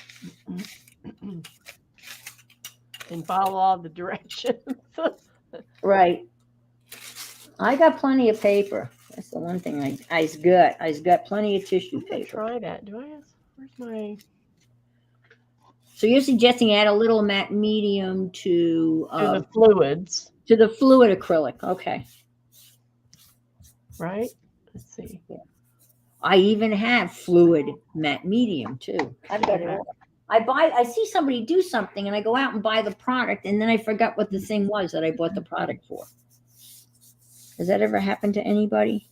And follow all the directions. Right. I got plenty of paper. That's the one thing I's got plenty of tissue paper. Try that. Where's my? So you're suggesting add a little matte medium to the fluids. To the fluid acrylic. Okay. Right. Let's see. Yeah. I even have fluid matte medium too. I've got it all. I see somebody do something and I go out and buy the product and then I forgot what the thing was that I bought the product for. Has that ever happened to anybody?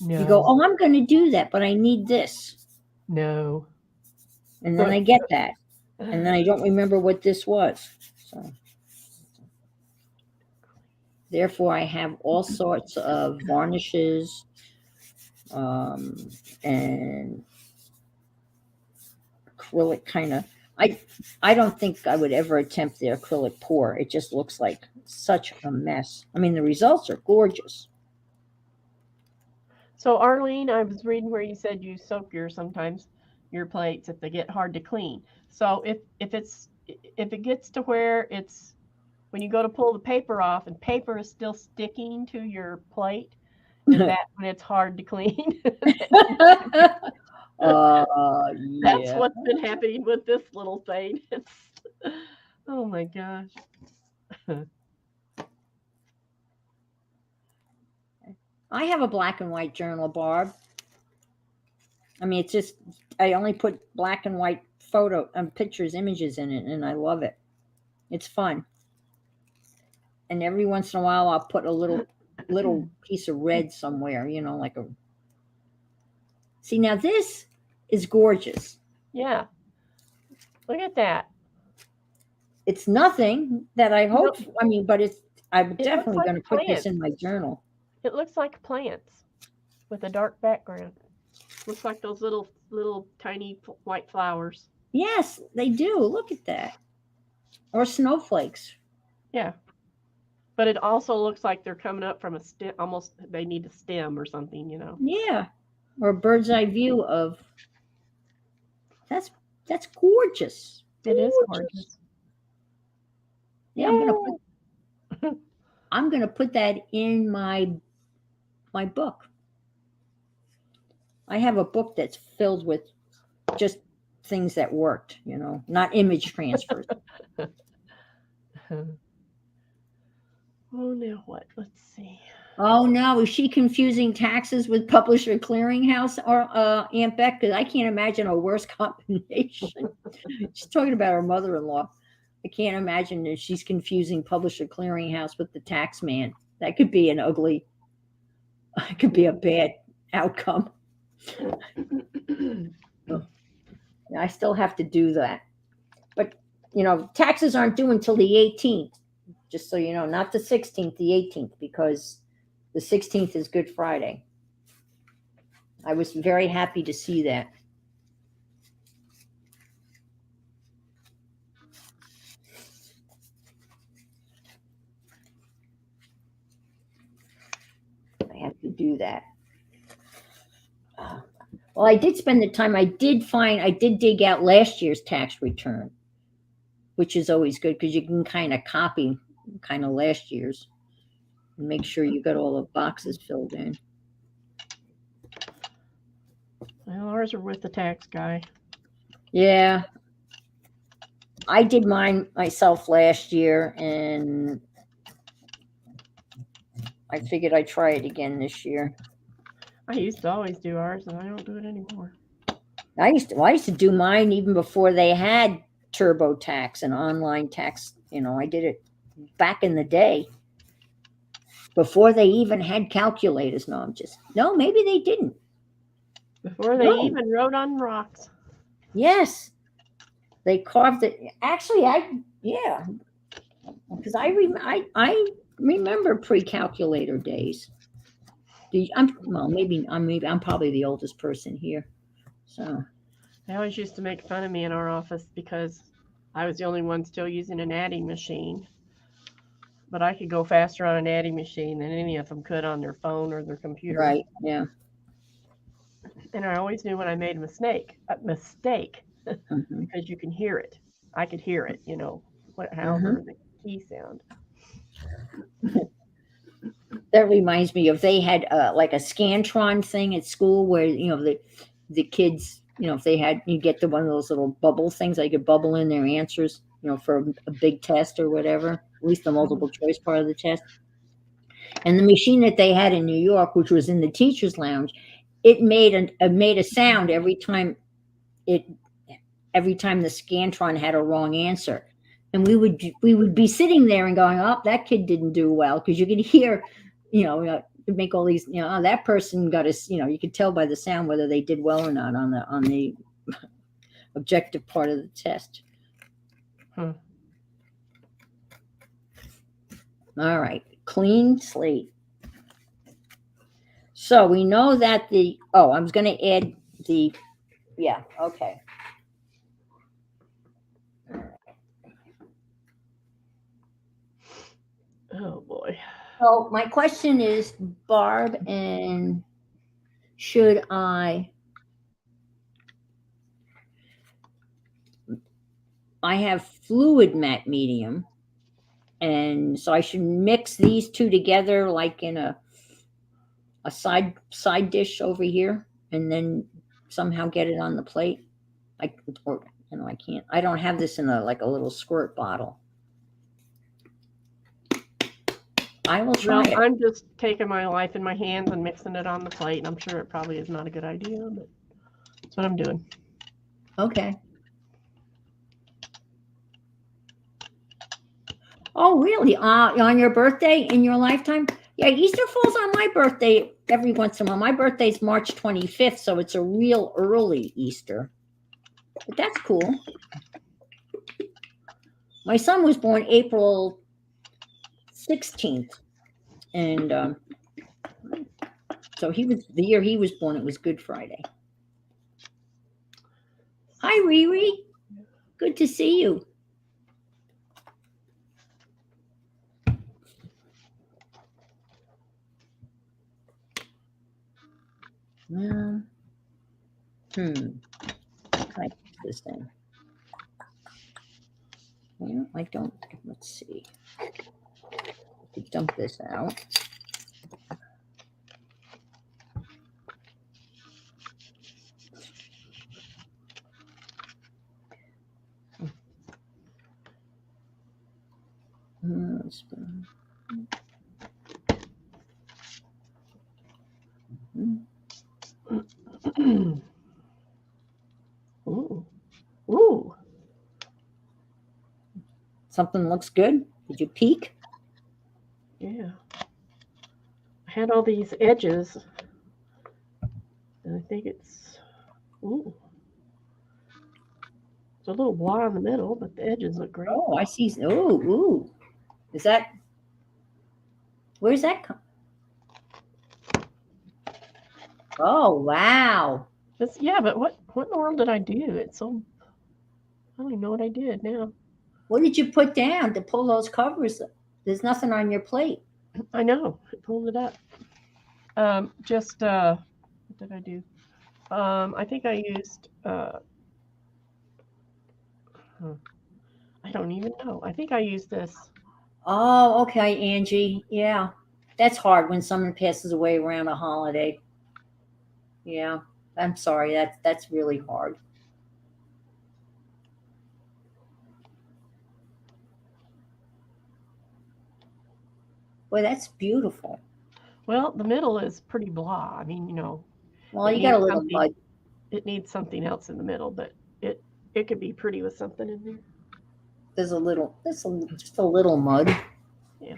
No. You go, oh, I'm going to do that, but I need this. No. And then I get that. And then I don't remember what this was. So therefore I have all sorts of varnishes, And acrylic kind of. I don't think I would ever attempt the acrylic pour. It just looks like such a mess. I mean, the results are gorgeous. So Arlene, I was reading where you said you soak sometimes your plates if they get hard to clean. So if it gets to where it's when you go to pull the paper off and paper is still sticking to your plate, is that when it's hard to clean? That's Yeah. what's been happening with this little thing. It's oh my gosh. I have a black and white journal, Barb. I mean, it's just I only put black and white photo pictures, images in it, and I love it. It's fun. And every once in a while, I'll put a little piece of red somewhere, like a. See, now this is gorgeous. Yeah. Look at that. It's nothing that I hope. Nope. I mean, but I'm It looks definitely like going to put this plants. in my journal. It looks like plants with a dark background. Looks like those little tiny white flowers. Yes, they do. Look at that. Or snowflakes. Yeah. But it also looks like they're coming up from a stem. Almost they need a stem or something. Yeah. Or a bird's eye view of. That's gorgeous. It is Gorgeous. gorgeous. Yeah, I'm gonna put that in my book. I have a book that's filled with just things that worked, not image transfers. Oh, now what? Let's see. Oh no, is she confusing taxes with publisher clearinghouse or Aunt Beck? Because I can't imagine a worse combination. She's talking about her mother-in-law. I can't imagine that she's confusing publisher clearinghouse with the tax man. That could be it could be a bad outcome. I still have to do that. But, taxes aren't due until the 18th, just so you know, not the 16th, the 18th, because the 16th is Good Friday. I was very happy to see that. I have to do that. Well, I did spend the time. I did dig out last year's tax return, which is always good because you can kind of copy last year's and make sure you got all the boxes filled in. Well, ours are with the tax guy. Yeah. I did mine myself last year, and I figured I'd try it again this year. I used to always do ours, and I don't do it anymore. I used to do mine even before they had TurboTax and online tax. I did it back in the day before they even had calculators. No, maybe they didn't. Before they even wrote on rocks. Yes, they carved it. Actually, because I remember pre-calculator days. Maybe I'm probably the oldest person here. So they always used to make fun of me in our office because I was the only one still using an adding machine. But I could go faster on an adding machine than any of them could on their phone or their computer. Right, yeah. And I always knew when I made a mistake, because you can hear it. I could hear it, however the key sound. That reminds me of they had like a Scantron thing at school where the kids if they had you get to one of those little bubble things they could bubble in their answers for a big test or whatever, at least the multiple choice part of the test. And the machine that they had in New York, which was in the teacher's lounge, it made a sound every time the Scantron had a wrong answer. And we would be sitting there and going, oh, that kid didn't do well, because you could hear, make all these, that person got a, you could tell by the sound whether they did well or not on the objective part of the test. All right, clean slate. So we know that I was going to add yeah, okay. Oh boy. So my question is, Barb, and should I have fluid matte medium, and so I should mix these two together like in a side dish over here, and then somehow get it on the plate. Or I can't. I don't have this in a little squirt bottle. I will try it. I'm just taking my life in my hands and mixing it on the plate, and I'm sure it probably is not a good idea, but that's what I'm doing. Okay. Oh, really? On your birthday in your lifetime? Yeah, Easter falls on my birthday every once in a while. My birthday's March 25th, so it's a real early Easter. But that's cool. My son was born April 16th, and so the year he was born, it was Good Friday. Hi, Riri. Good to see you. Well, can I put this in? Well, I don't. Let's see. Dump this out. Ooh. Ooh. Something looks good. Did you peek? Yeah. I had all these edges, and I think it's, ooh. It's a little blah in the middle, but the edges look great. Oh, I see. Ooh. Is that, where's that come? Oh, wow. Yeah, but what in the world did I do? It's so, I don't even know what I did now. What did you put down to pull those covers? There's nothing on your plate. I know. I pulled it up. What did I do? I think I used, I don't even know. I think I used this. Oh, okay, Angie. Yeah. That's hard when someone passes away around a holiday. Yeah. I'm sorry. That's really hard. Boy, that's beautiful. Well, the middle is pretty blah. I mean, Well, you got a little mud. It needs something else in the middle, but it could be pretty with something in there. There's just a little mud. Yeah.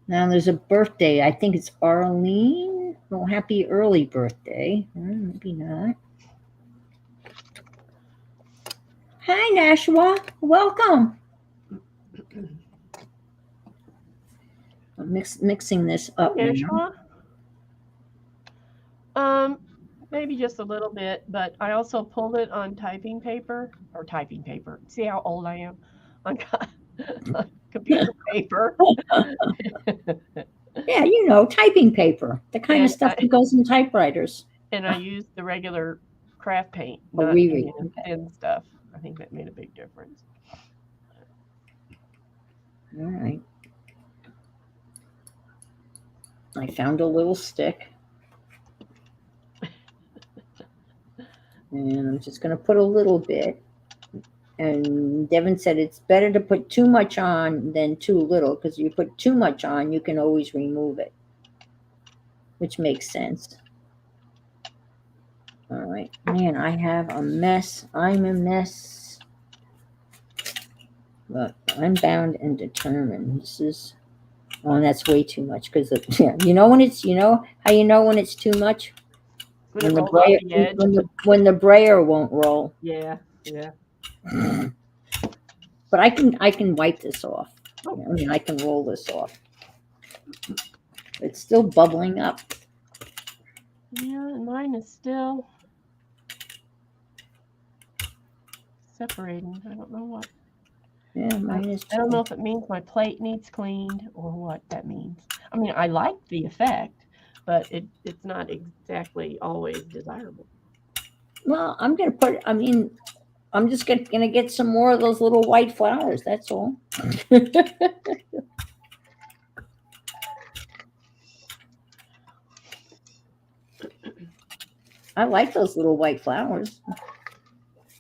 Now there's a birthday. I think it's Arlene. Well, happy early birthday. Maybe not. Hi, Nashua. Welcome. I'm mixing this up. Nashua? Maybe just a little bit, but I also pulled it on typing paper. See how old I am? On computer paper. Yeah, typing paper. The kind of stuff that goes in typewriters. And I used the regular craft paint, not thin stuff. I think that made a big difference. All right. I found a little stick. And I'm just going to put a little bit. And Devin said it's better to put too much on than too little, because if you put too much on, you can always remove it, which makes sense. All right. Man, I have a mess. I'm a mess. But I'm bound and determined. This is, that's way too much, because when how you know when it's too much? When the brayer won't roll. Yeah. But I can wipe this off. Oh. I mean, I can roll this off. It's still bubbling up. Yeah, and mine is still separating. I don't know what. Yeah, mine is I don't too. know if it means my plate needs cleaned or what that means. I mean, I like the effect, but it's not exactly always desirable. Well, I'm gonna put. I mean, I'm just gonna get some more of those little white flowers. That's all. I like those little white flowers.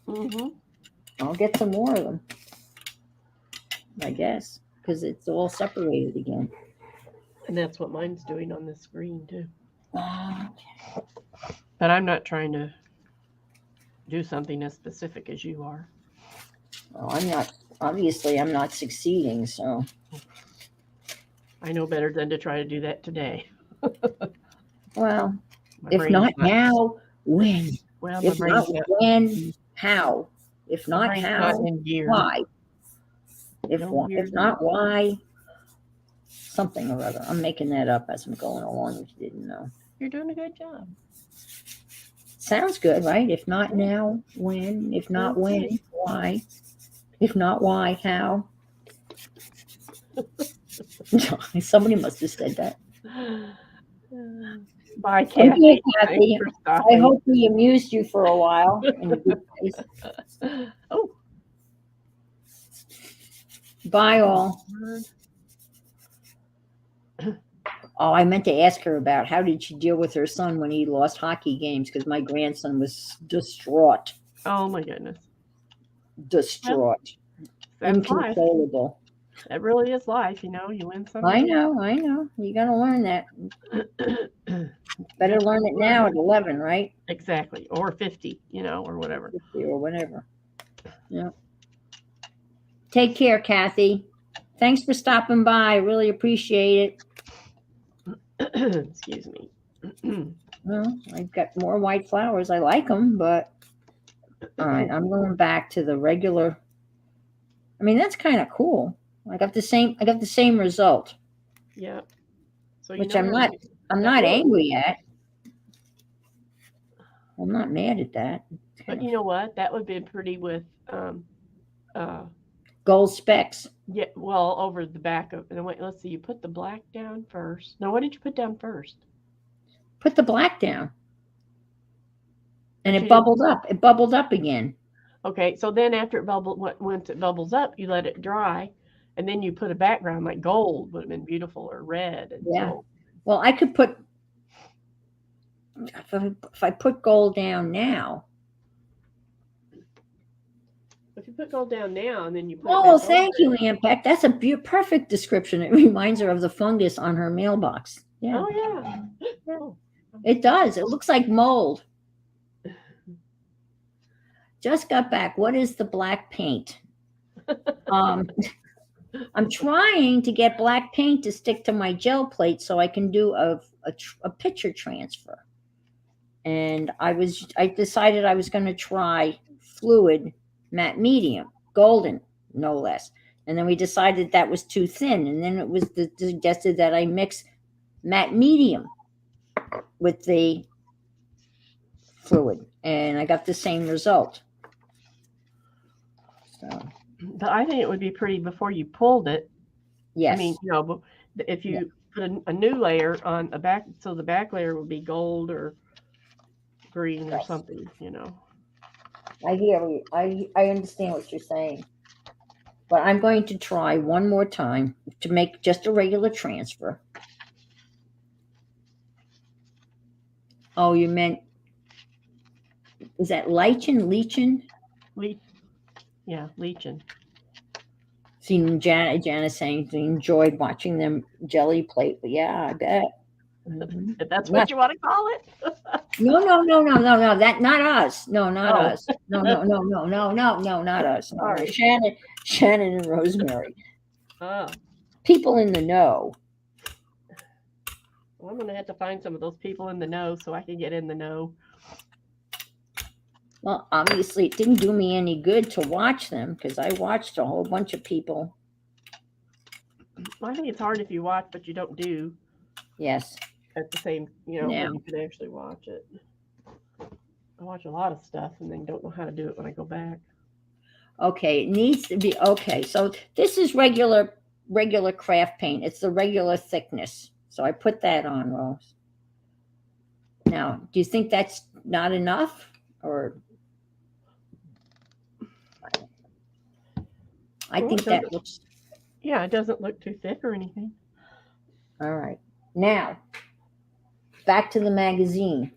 Mm-hmm. I'll get some more of them, I guess, because it's all separated again. And that's what mine's doing on this screen too. Ah, But I'm not trying to do something as specific as you are. well, I'm not. Obviously, I'm not succeeding. So, I know better than to try to do that today. well, My if brain's not now, when? well, my If not brain's not, when, how? If my not brain's not how, in gear. why? No If gear. not why, something or other. I'm making that up as I'm going along. If you didn't know. You're doing a good job. Sounds good, right? If not now, when? If not when, why? If not why, how? Somebody must have said that. Bye, Okay, Kathy. Kathy. Thanks for I stopping. hope we amused you for a while. In a good place. Oh, Bye, all. Oh, I meant to ask her about how did she deal with her son when he lost hockey games, because my grandson was distraught. oh my goodness. Distraught. That's life. Inconsolable. That really is life, you know. You win some. I know. You got to learn that. Better learn it now at 11, right? Exactly. Or 50, you know, or whatever. 50 or whatever. Yeah. Take care, Kathy. Thanks for stopping by. Really appreciate it. Excuse me. Well, I've got more white flowers. I like them, but all right, I'm going back to the regular. I mean, that's kind of cool. I got the same result, Yeah. So you which know I'm not angry at. I'm not mad at that. But you know what? That would be pretty with Gold specks. yeah, well, over the back of and wait, let's see, you put the black down first. Now what did you put down first? Put the black down. And But it bubbled up. It bubbled up again. Okay, so then after it once it bubbles up, you let it dry, and then you put a background like gold would have been beautiful or red. And Yeah. so, Well, I could put if I put gold down now. if you put gold down now and then you put Oh, it back thank over you, Aunt Peck. That's a perfect description. It reminds her of the fungus on her mailbox. Yeah. Oh yeah. Oh. It does. It looks like mold. Just got back. What is the black paint? I'm trying to get black paint to stick to my gel plate so I can do a picture transfer. And I decided I was going to try fluid matte medium, golden, no less. And then we decided that was too thin. And then it was suggested that I mix matte medium with the fluid, and I got the same result. So, But I think it would be pretty before you pulled it. yes. I mean, you know, if you put a new layer on a back, so the back layer would be gold or green or something, you know. I hear you. I understand what you're saying. But I'm going to try one more time to make just a regular transfer. Oh, you meant, is that lichen? Yeah, leaching. See, Janice saying she enjoyed watching them jelly plate. But yeah, I bet. Mm-hmm. If that's what you want to call it. No. That not us. No, not us. No, not us. No, Sorry. Shannon and Rosemary. Oh. People in the know. Well, I'm gonna have to find some of those people in the know so I can get in the know. Well, obviously, it didn't do me any good to watch them because I watched a whole bunch of people. I think it's hard if you watch, but you don't do Yes. at the same, Now, when you can actually watch it. I watch a lot of stuff and then don't know how to do it when I go back. okay, it needs to be okay. So this is regular craft paint. It's the regular thickness. So I put that on, Rose. Now, do you think that's not enough, or I Well, think that looks yeah, it doesn't look too thick or anything. all right. Now, back to the magazine.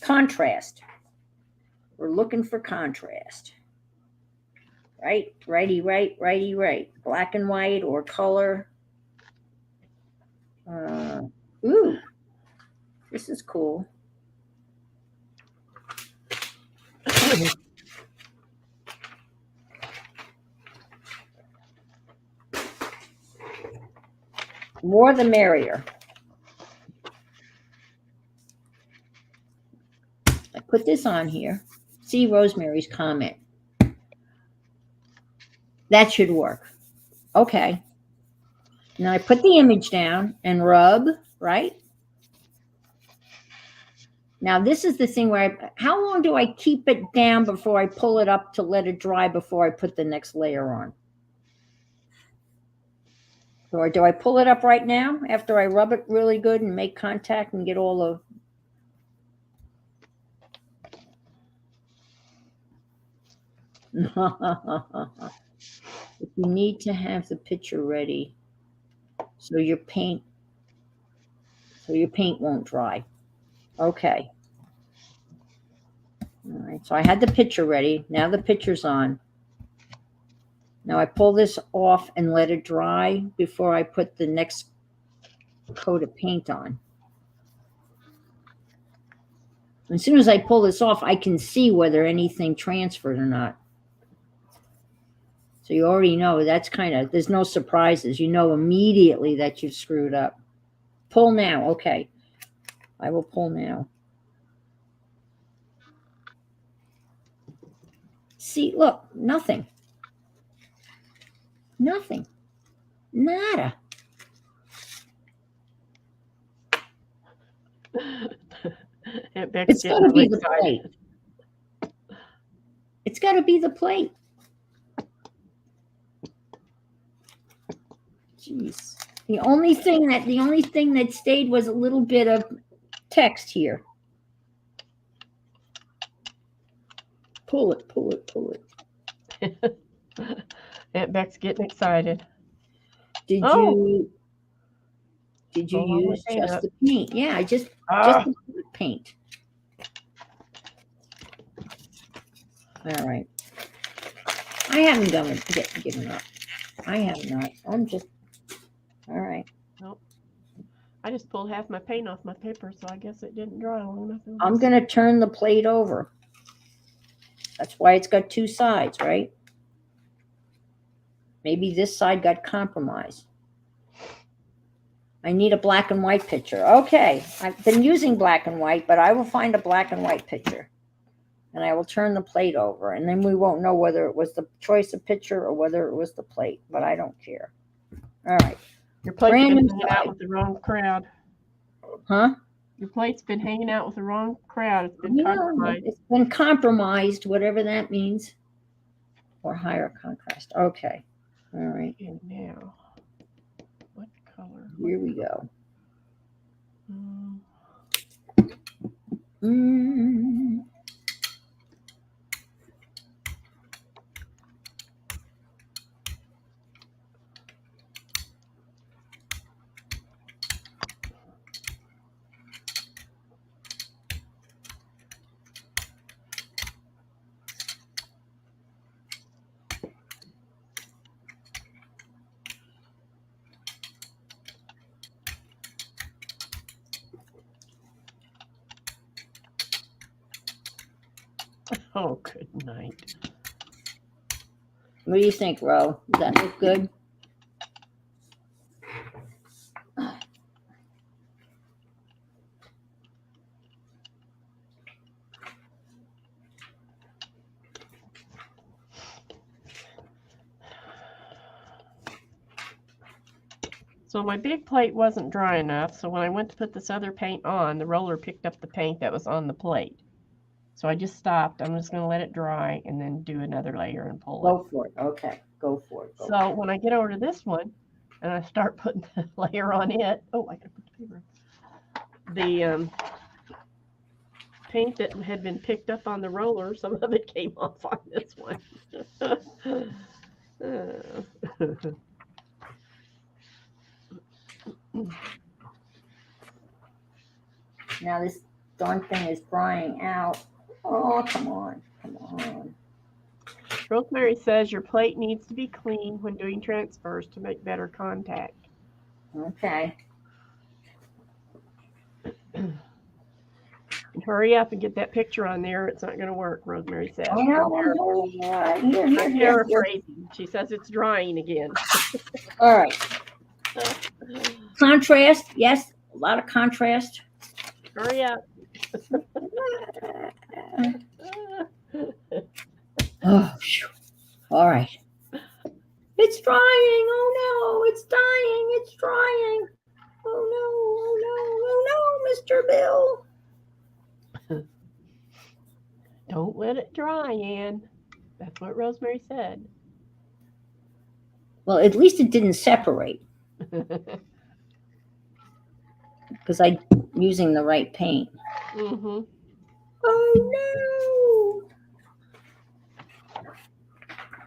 Contrast. We're looking for contrast. Right? Righty, right, righty, right. Black and white or color. Ooh, this is cool. More the merrier. I put this on here. See Rosemary's comment. That should work. Okay. Now I put the image down and rub, right? Now this is the thing where how long do I keep it down before I pull it up to let it dry before I put the next layer on? Or do I pull it up right now after I rub it really good and make contact and get all of if you need to have the picture ready so your paint won't dry. Okay. All right, so I had the picture ready. Now the picture's on. Now I pull this off and let it dry before I put the next coat of paint on. As soon as I pull this off, I can see whether anything transferred or not. So you already know that's there's no surprises. You know immediately that you've screwed up. Pull now. Okay. I will pull now. See, look, nothing. Nothing. Nada. It's got to be the plate. It's got to be the plate. Jeez. The only thing that stayed was a little bit of text here. Pull it, pull it, pull it. Aunt Beck's getting excited. Did you use just the paint? Yeah, just the paint. All right. I haven't given up. I have not. I'm just all right. Nope. I just pulled half my paint off my paper, so I guess it didn't dry long enough. I'm gonna turn the plate over. That's why it's got two sides, right? Maybe this side got compromised. I need a black and white picture. Okay, I've been using black and white, but I will find a black and white picture. And I will turn the plate over, and then we won't know whether it was the choice of picture or whether it was the plate, but I don't care. All right. Your plate's been hanging out with the wrong crowd. Huh? Your plate's been hanging out with the wrong crowd. It's been compromised. It's been compromised, whatever that means. Or higher contrast. Okay. All right. And now, what color? Here we go. Oh, good night. What do you think, Ro? Does that look good? So my big plate wasn't dry enough, so when I went to put this other paint on, the roller picked up the paint that was on the plate. So I just stopped. I'm just going to let it dry and then do another layer and pull it. Go for it. Okay, go for it. So when I get over to this one and I start putting the layer on it, oh, I gotta put the paper. The paint that had been picked up on the roller, some of it came off on this one. Now this darn thing is drying out. Oh, come on, come on. Rosemary says your plate needs to be clean when doing transfers to make better contact. Okay. And hurry up and get that picture on there. It's not going to work, Rosemary says. I know. I'm paraphrasing. She says it's drying again. All right. Contrast. Yes, a lot of contrast. Hurry up. Oh, all right. It's drying. Oh, no. It's dying. It's drying. Oh, no, Mr. Bill. Don't let it dry, Ann. That's what Rosemary said. Well, at least it didn't separate because I'm using the right paint. Mm-hmm. Oh,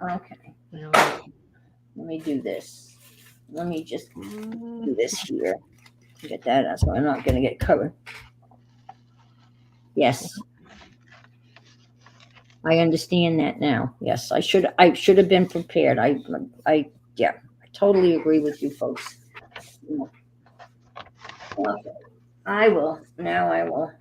no. Okay. Let me do this. Let me just do this here. Get that out so I'm not going to get covered. Yes. I understand that now. Yes, I should have been prepared. I totally agree with you folks. Okay. I will. Now I will.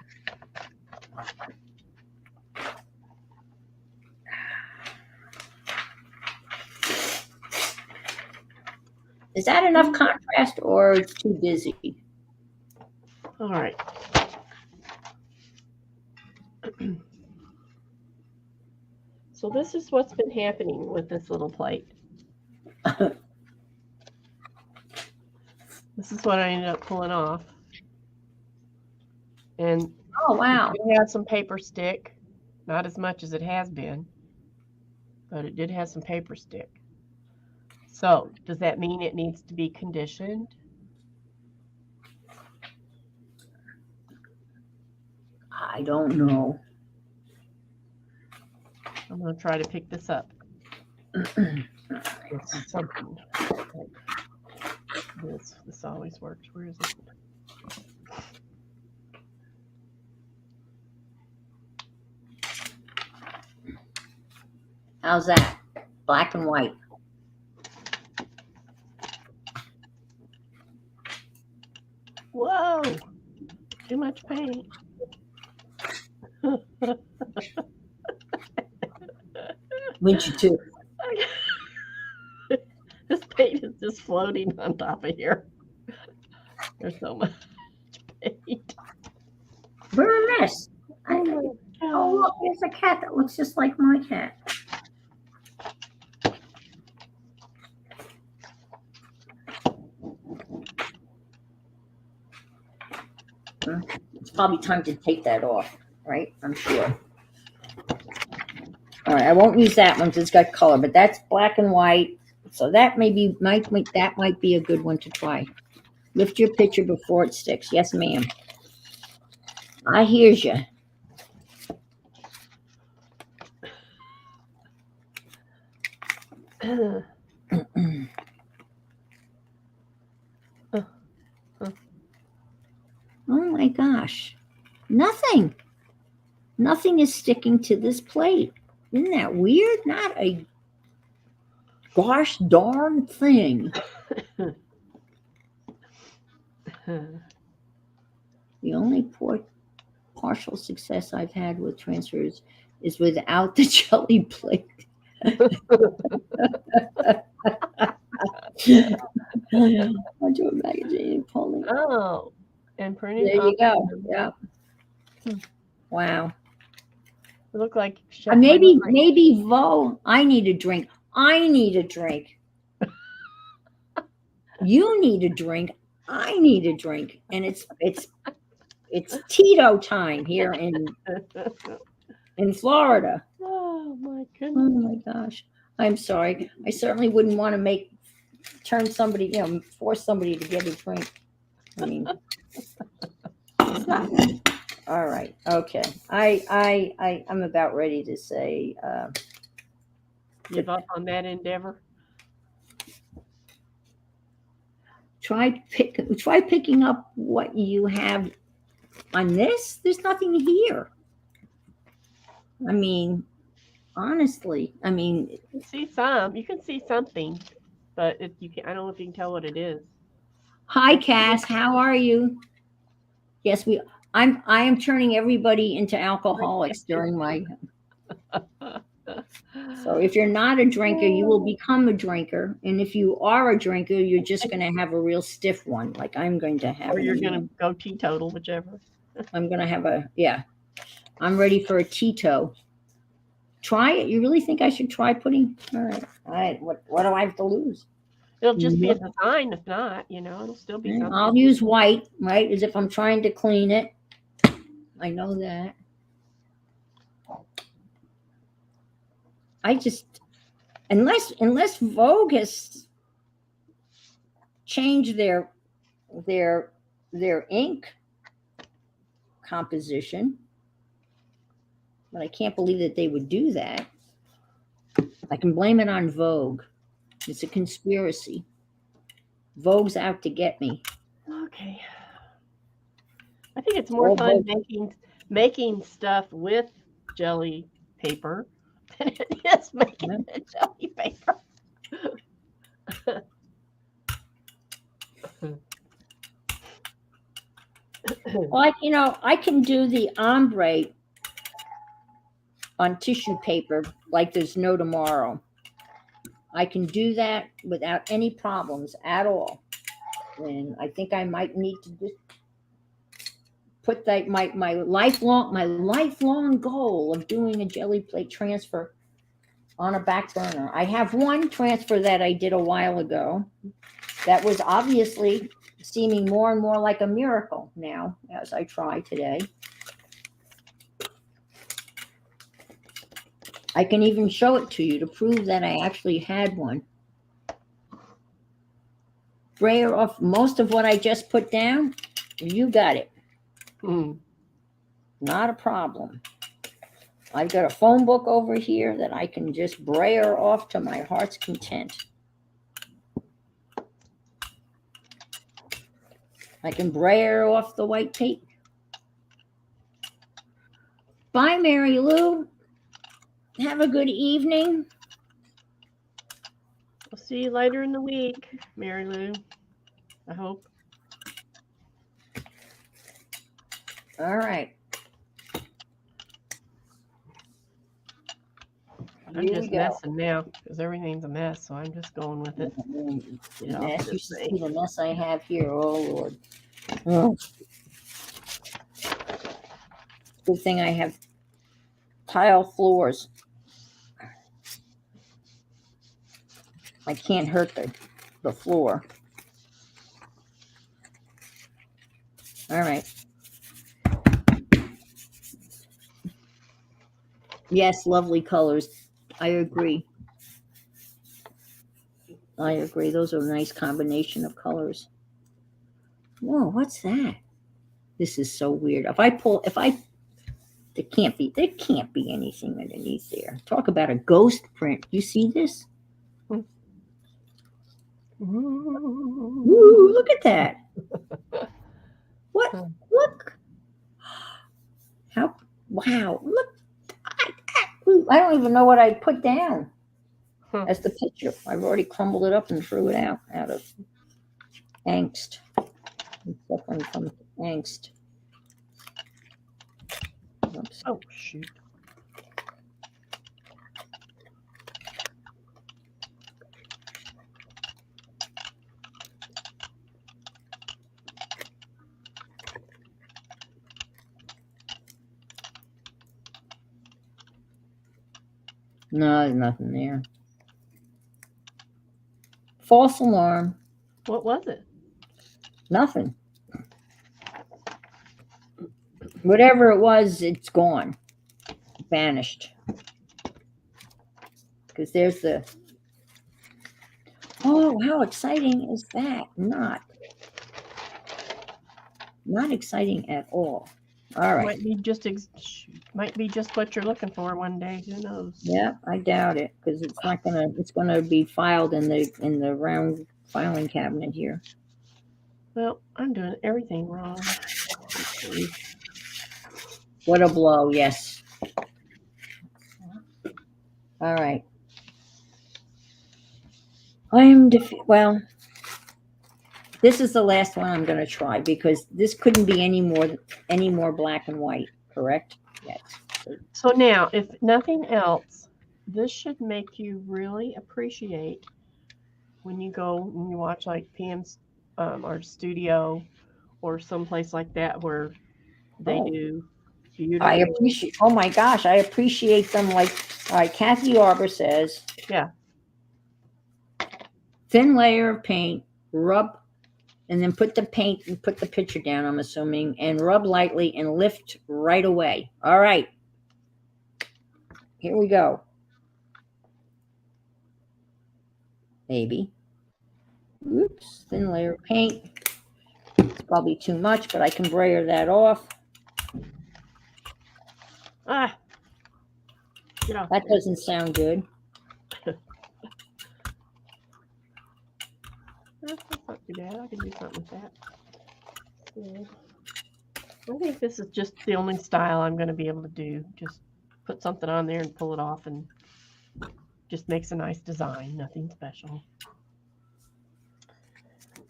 Is that enough contrast or it's too busy? All right. So this is what's been happening with this little plate. This is what I ended up pulling off. And oh, wow. It had some paper stick. Not as much as it has been, but it did have some paper stick. So does that mean it needs to be conditioned? I don't know. I'm going to try to pick this up. It's something. This always works. Where is it? How's that? Black and white. Whoa! Too much paint. Wouldn't you too? This paint is just floating on top of here. There's so much paint. We're a mess. Oh, look, there's a cat that looks just like my cat. It's probably time to take that off, right? I'm sure. All right, I won't use that one because it's got color, but that's black and white. So that might be a good one to try. Lift your picture before it sticks. Yes, ma'am. I hears you. Oh my gosh. Nothing is sticking to this plate. Isn't that weird? Not a gosh darn thing. The only partial success I've had with transfers is without the jelly plate. Onto a magazine and pulling. Oh, and printing. There you go. Yeah. Wow. It looked like maybe Vo. I need a drink. You need a drink. I need a drink, and it's Tito time here in Florida. Oh my Oh goodness. my gosh. I'm sorry. I certainly wouldn't want to turn somebody, force somebody to get a drink. I mean, it's not. All right. Okay. I'm about ready to say, Give up on that endeavor. try picking up what you have on this. There's nothing here. I mean, honestly, I mean, You see some. You can see something, but you can. I don't know if you can tell what it is. hi Cass, how are you? Yes, I am turning everybody into alcoholics during my. So if you're not a drinker, you will become a drinker, and if you are a drinker, you're just going to have a real stiff one, like I'm going to have. Or you're going to go teetotal, whichever. I'm going to have I'm ready for a Tito. Try it. You really think I should try putting? All right. What do I have to lose? It'll just be a design. If not, it'll still be something. I'll use white, right? As if I'm trying to clean it. I know that. I just, unless Vogue has changed their ink composition, but I can't believe that they would do that. I can blame it on Vogue. It's a conspiracy. Vogue's out to get me. Okay. I think it's more fun making stuff with jelly paper than it is making the jelly paper. Well, I can do the ombre on tissue paper like there's no tomorrow. I can do that without any problems at all. And I think I might need to just put that my lifelong goal of doing a jelly plate transfer on a back burner. I have one transfer that I did a while ago that was obviously seeming more and more like a miracle now as I try today. I can even show it to you to prove that I actually had one. Brayer off most of what I just put down. You got it. Not a problem. I've got a phone book over here that I can just brayer off to my heart's content. I can brayer off the white tape. Bye, Mary Lou. Have a good evening. We'll see you later in the week, Mary Lou. I hope. All right. I'm just messing now because everything's a mess, so I'm just going with it. You see the mess I have here. Oh, Lord. Oh. Good thing I have tile floors. I can't hurt the floor. All right. Yes, lovely colors. I agree. Those are a nice combination of colors. Whoa, what's that? This is so weird. There can't be anything underneath there. Talk about a ghost print. You see this? Ooh, look at that. What? Look. Wow. Look. I don't even know what I put down. That's the picture. I've already crumbled it up and threw it out of angst. I'm suffering from angst. Oops. Oh, shoot. No, there's nothing there. False alarm. What was it? Nothing. Whatever it was, it's gone. Vanished. Because there's the... Oh, how exciting is that? Not exciting at all. All right. Might be just what you're looking for one day. Who knows? Yeah, I doubt it, because it's not gonna. It's gonna be filed in the round filing cabinet here. Well, I'm doing everything wrong. What a blow! Yes. All right. Well, this is the last one I'm going to try, because this couldn't be any more black and white, correct? Yes. So now, if nothing else, this should make you really appreciate when you go and you watch like PM's Art Studio or someplace like that where they do beautiful. I appreciate. Oh my gosh, I appreciate them. Like, all right, Kathy Arbor says, yeah, thin layer of paint, rub, and then put the paint and put the picture down, I'm assuming, and rub lightly and lift right away. All right. Here we go. Maybe. Oops, thin layer of paint. It's probably too much, but I can brayer that off. Ah, get off. That doesn't sound good. That's not too bad. I can do something with that. Good. I think this is just the only style I'm going to be able to do. Just put something on there and pull it off, and just makes a nice design. Nothing special.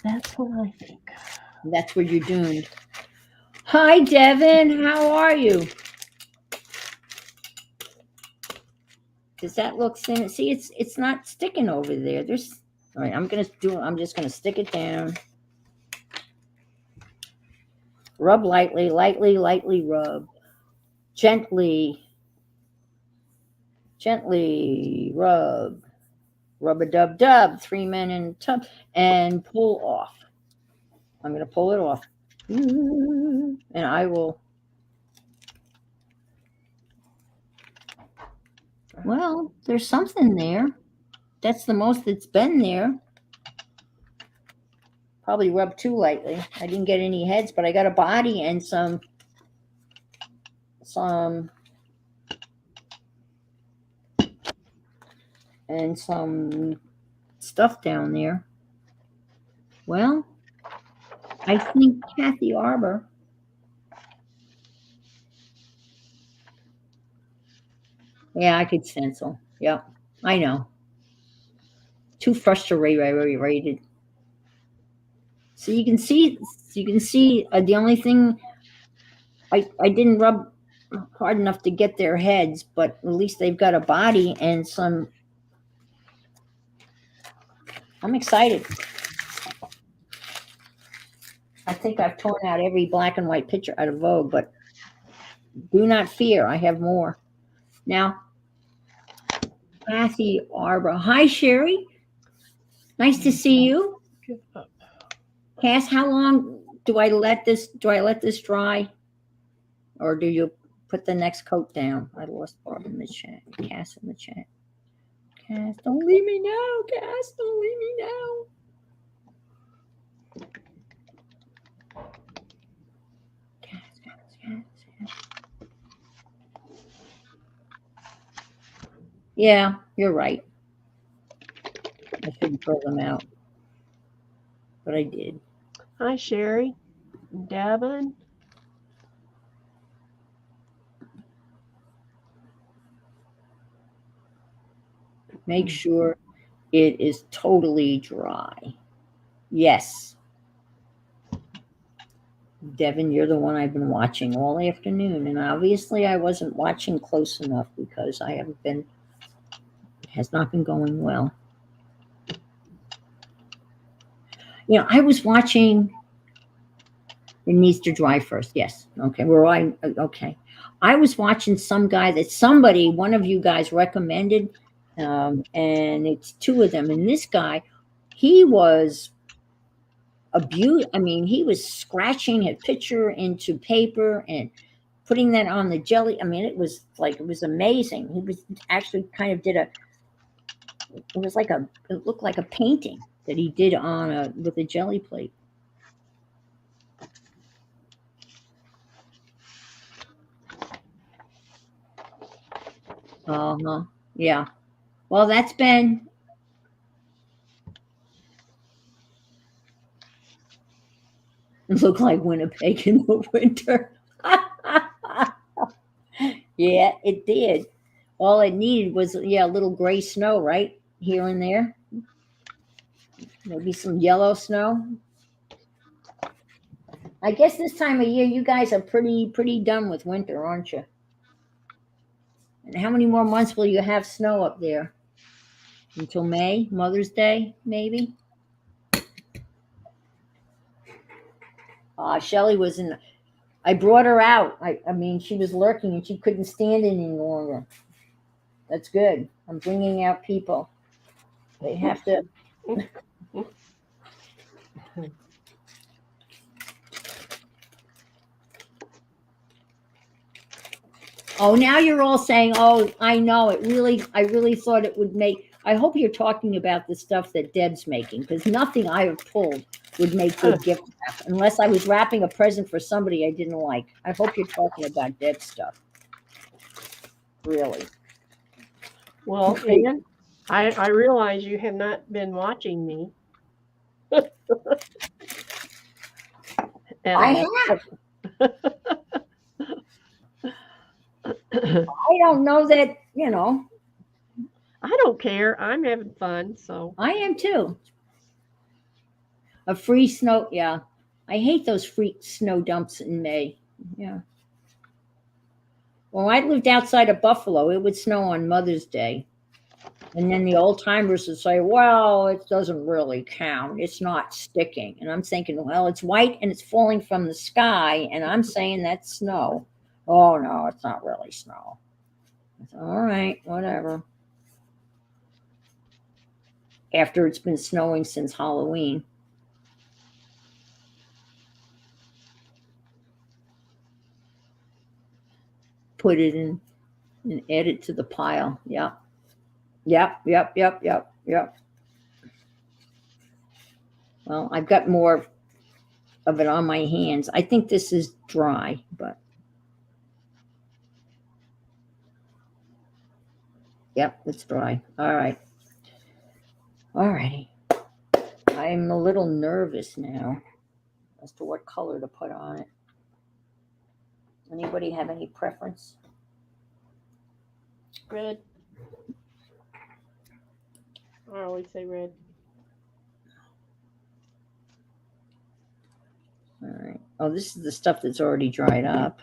That's what I think. That's where you're doomed. Hi, Devin. How are you? Does that look thin? See, it's not sticking over there. All right, I'm just gonna stick it down. Rub lightly, lightly rub. Gently rub. Rub-a-dub-dub, 3 men in a tub, and pull off. I'm gonna pull it off. And I will. Well, there's something there. That's the most that's been there. Probably rubbed too lightly. I didn't get any heads, but I got a body and some stuff down there. Well, I think Kathy Arbor. Yeah, I could stencil. Yep, I know. Too frustrated. So you can see the only thing I didn't rub hard enough to get their heads, but at least they've got a body and some. I'm excited. I think I've torn out every black and white picture out of Vogue, but do not fear, I have more. Now, Kathy Arbor. Hi, Sherry. Nice to see you. Cass, how long do I let this dry? Or do you put the next coat down? I lost Barb in the chat. Cass in the chat. Cass, don't leave me now. Cass, don't leave me now. Cass. Yeah, you're right. I shouldn't throw them out. But I did. Hi, Sherry. Devin. Make sure it is totally dry. Yes. Devin, you're the one I've been watching all afternoon. And obviously I wasn't watching close enough because it has not been going well. You know, I was watching. It needs to dry first. Yes. Okay. Okay. I was watching some guy that one of you guys recommended, and it's two of them. And this guy, he was abuse. I mean, he was scratching his picture into paper and putting that on the jelly. I mean, it was amazing. He was actually kind of did a, it looked like a painting that he did on a, with a jelly plate. Uh-huh. Yeah. Well, that's been, it looked like Winnipeg in the winter. Yeah, it did. All it needed was, yeah, a little gray snow, right? Here and there. Maybe some yellow snow. I guess this time of year you guys are pretty done with winter, aren't you? And how many more months will you have snow up there? Until May, Mother's Day, maybe? Shelly was in, I brought her out. I mean, she was lurking and she couldn't stand it any longer. That's good. I'm bringing out people. They have to. Oh, now you're all saying, "Oh, I know it." I really thought it would make. I hope you're talking about the stuff that Deb's making, because nothing I have pulled would make good gift wrap unless I was wrapping a present for somebody I didn't like. I hope you're talking about Deb's stuff. Really. Well, Ann, I realize you have not been watching me. I have. I don't know that, I don't care. I'm having fun, so. I am too. A free snow, yeah. I hate those free snow dumps in May. Yeah. Well, I lived outside of Buffalo. It would snow on Mother's Day. And then the old timers would say, well, it doesn't really count. It's not sticking. And I'm thinking, well, it's white and it's falling from the sky. And I'm saying that's snow. Oh, no, it's not really snow. I said, all right, whatever. After it's been snowing since Halloween. Put it in and add it to the pile. Yep. Yep. Well, I've got more of it on my hands. I think this is dry, but yep, it's dry. All right. All righty. I'm a little nervous now as to what color to put on it. Anybody have any preference? Red. I always say red. All right. Oh, this is the stuff that's already dried up.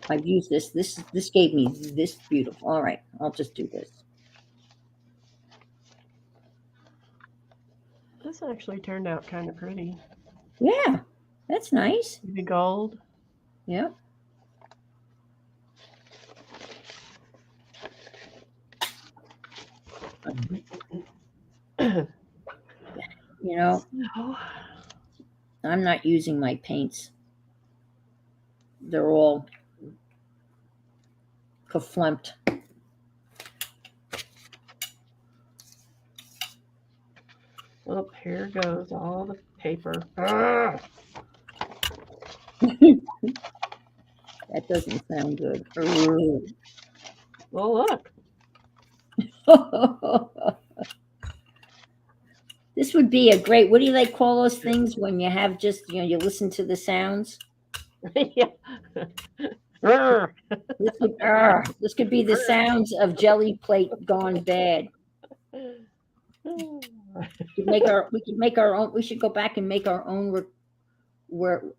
I've used this. This gave me this beautiful. All right, I'll just do this. This actually turned out kind of pretty. Yeah, that's nice. The gold. Yep. You know, I'm not using my paints. They're all kaflumped. Oh, here goes all the paper. That doesn't sound good. Well, look. This would be a great, what do they call those things when you have just, you listen to the sounds? Yeah. This could be the sounds of jelly plate gone bad. We could make our own. We should go back and make our own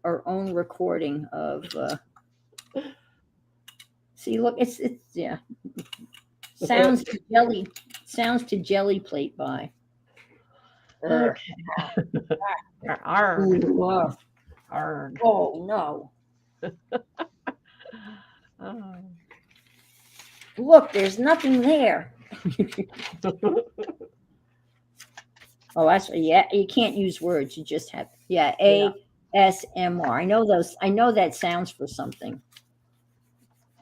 our own recording of. See, look, it's yeah. Sounds to jelly plate by. Okay. Ooh, oh no! Oh. Look, there's nothing there. Oh, that's yeah. You can't use words. You just have yeah. Yeah, ASMR. I know those. I know that sounds for something.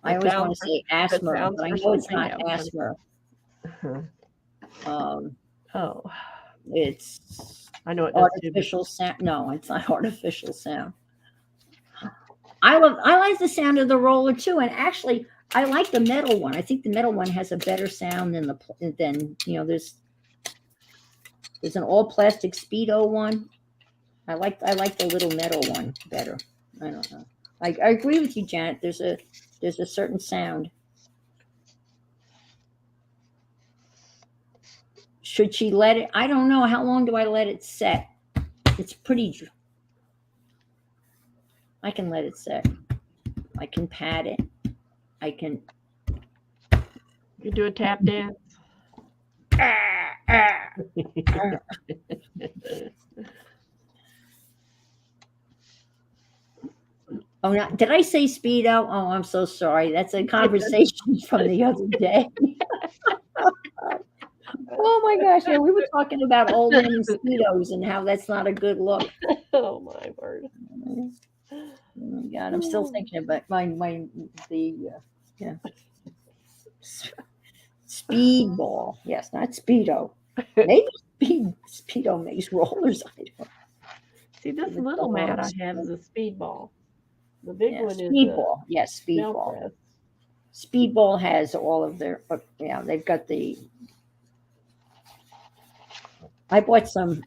I that always want sounds to for say that asthma, sounds but I for know it's something not else. asthma. Um, Oh, it's I know it does too. artificial sound. No, it's not artificial sound. I like the sound of the roller too, and actually, I like the metal one. I think the metal one has a better sound than there's an all plastic Speedo one. I like the little metal one better. I don't know. I agree with you, Janet. There's a certain sound. Should she let it? I don't know. How long do I let it set? It's pretty. I can let it set. I can pat it. I can. You do a tap dance. Ah, ah, ah. Oh, no, did I say Speedo? Oh, I'm so sorry. That's a conversation from the other day. Oh my gosh, yeah, we were talking about old women Speedos and how that's not a good look. Oh my word. Oh my God, I'm still thinking about yeah, speedball. Yes, not Speedo. Maybe Speedo makes rollers. I don't See, this know. little mat I have is a speedball. The big Yeah, one is a speedball. Yes, nail speedball. press. Speedball has all of their. Yeah, they've got the. I bought some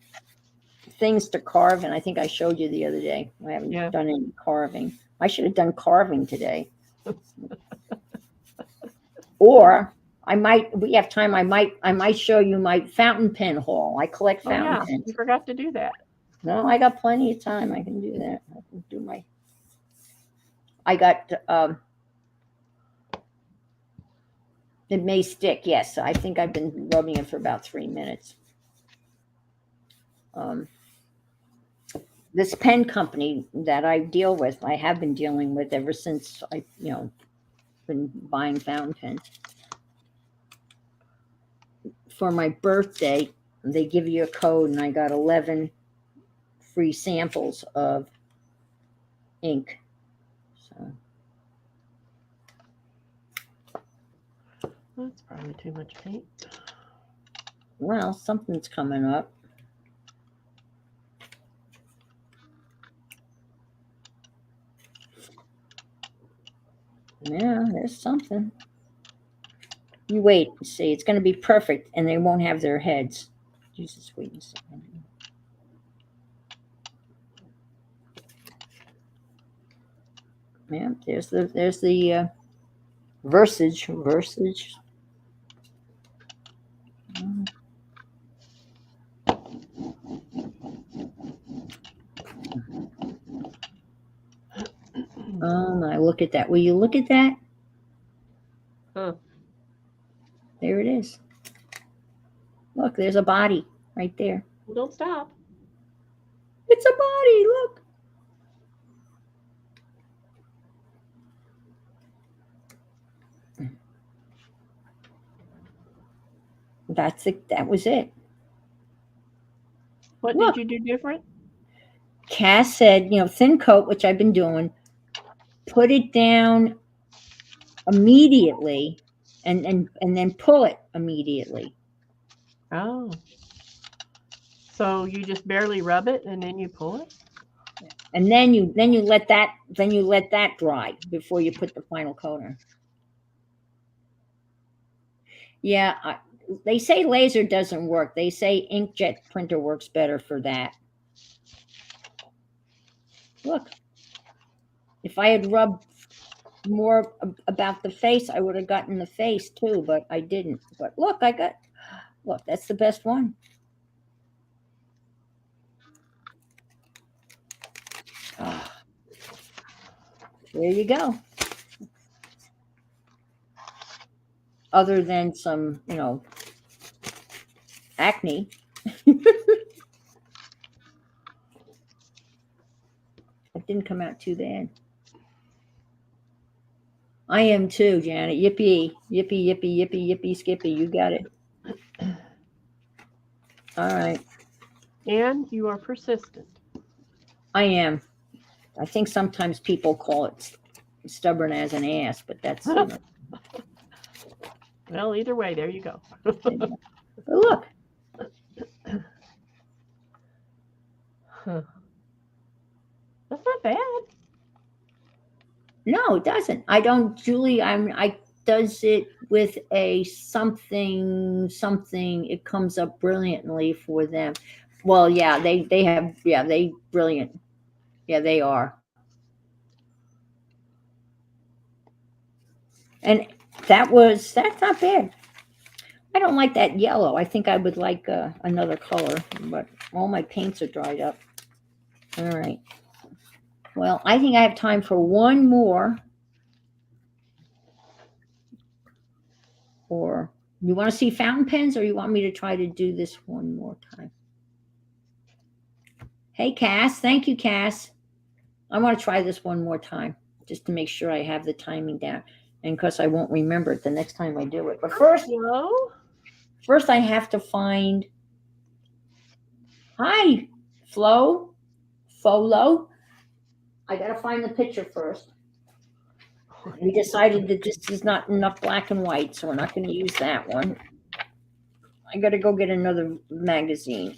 things to carve, and I think I showed you the other day. I haven't Yeah. done any carving. I should have done carving today. Or I might. We have time. I might show you my fountain pen haul. I collect Oh fountain yeah, pens. you forgot to do that. No, I got plenty of time. I can do that. I can do my. I got. It may stick. Yes, I think I've been rubbing it for about 3 minutes. Um, this pen company that I deal with, I have been dealing with ever since I been buying fountain pens. For my birthday, they give you a code, and I got 11 free samples of ink. So, That's probably too much paint. well, something's coming up. Yeah, there's something. You wait and see. It's going to be perfect, and they won't have their heads. Jesus, wait a second. Yeah, there's the Versage. Oh my, look at that. Will you look at that? Huh. There it is. Look, there's a body right there. Well, don't stop. It's a body. Look. That's it. That was it. What Look, did you do different? Cass said, thin coat, which I've been doing, put it down immediately and then pull it immediately. Oh. So you just barely rub it and then you pull it? And then you let that dry before you put the final coat on. Yeah, they say laser doesn't work. They say inkjet printer works better for that. Look, if I had rubbed more about the face, I would have gotten the face too, but I didn't. But look, that's the best one. Ah, there you go. Other than some, acne. It didn't come out too bad. I am too, Janet. Yippee, yippee, yippee, yippee, yippee, skippy. You got it. All right. And you are persistent. I am. I think sometimes people call it stubborn as an ass, but that's, Well, either way, there you go. but look. Huh. That's not bad. No, it doesn't. I don't, Julie. I does it with a something. It comes up brilliantly for them. Well, yeah, they have, yeah, they brilliant. Yeah, they are. And that's not bad. I don't like that yellow. I think I would like another color, but all my paints are dried up. All right. Well, I think I have time for one more. Or you want to see fountain pens, or you want me to try to do this one more time? Hey, Cass. Thank you, Cass. I want to try this one more time just to make sure I have the timing down. And because I won't remember it the next time I do it. But Hello. first I have to find. Hi, Folo. I got to find the picture first. We decided that this is not enough black and white, so we're not going to use that one. I got to go get another magazine.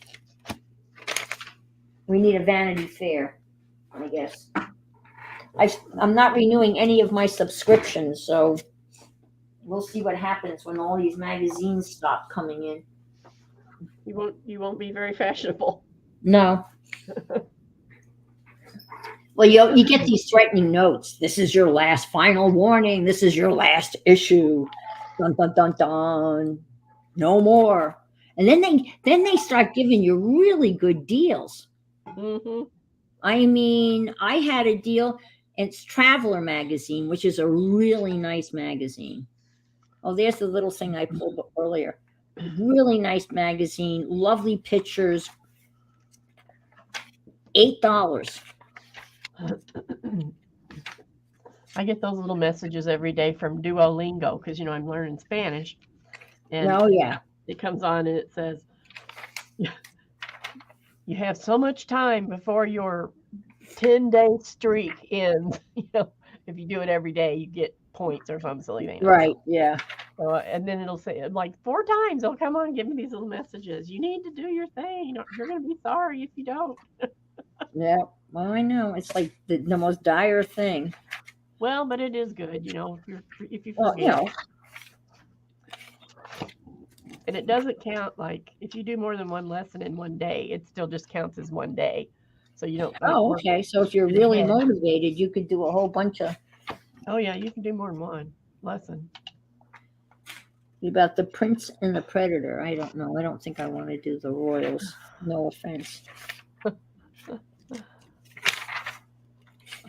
We need a Vanity Fair, I guess. I'm not renewing any of my subscriptions, so we'll see what happens when all these magazines stop coming in. You won't be very fashionable. No. Well, you get these threatening notes. This is your last final warning. This is your last issue. Dun dun dun dun. No more. And then they start giving you really good deals. Mm-hmm. I mean, I had a deal. It's Traveler magazine, which is a really nice magazine. Oh, there's the little thing I pulled up earlier. Really nice magazine, lovely pictures. $8. I get those little messages every day from Duolingo because I'm learning Spanish. And Oh yeah. it comes on and it says, you have so much time before your 10-day streak ends. If you do it every day, you get points or some silly thing. Right, yeah. And then it'll say, like 4 times, it'll come on and give me these little messages. You need to do your thing. You're going to be sorry if you don't. Yeah, well, I know. It's like the most dire thing. Well, but it is good, if you forget. Well, And it doesn't count, like, if you do more than one lesson in one day, it still just counts as one day. So you don't. Okay. So if you're really motivated, you could do a whole bunch of. Oh, yeah, you can do more than one lesson. About the Prince and the Predator. I don't know. I don't think I want to do the Royals. No offense.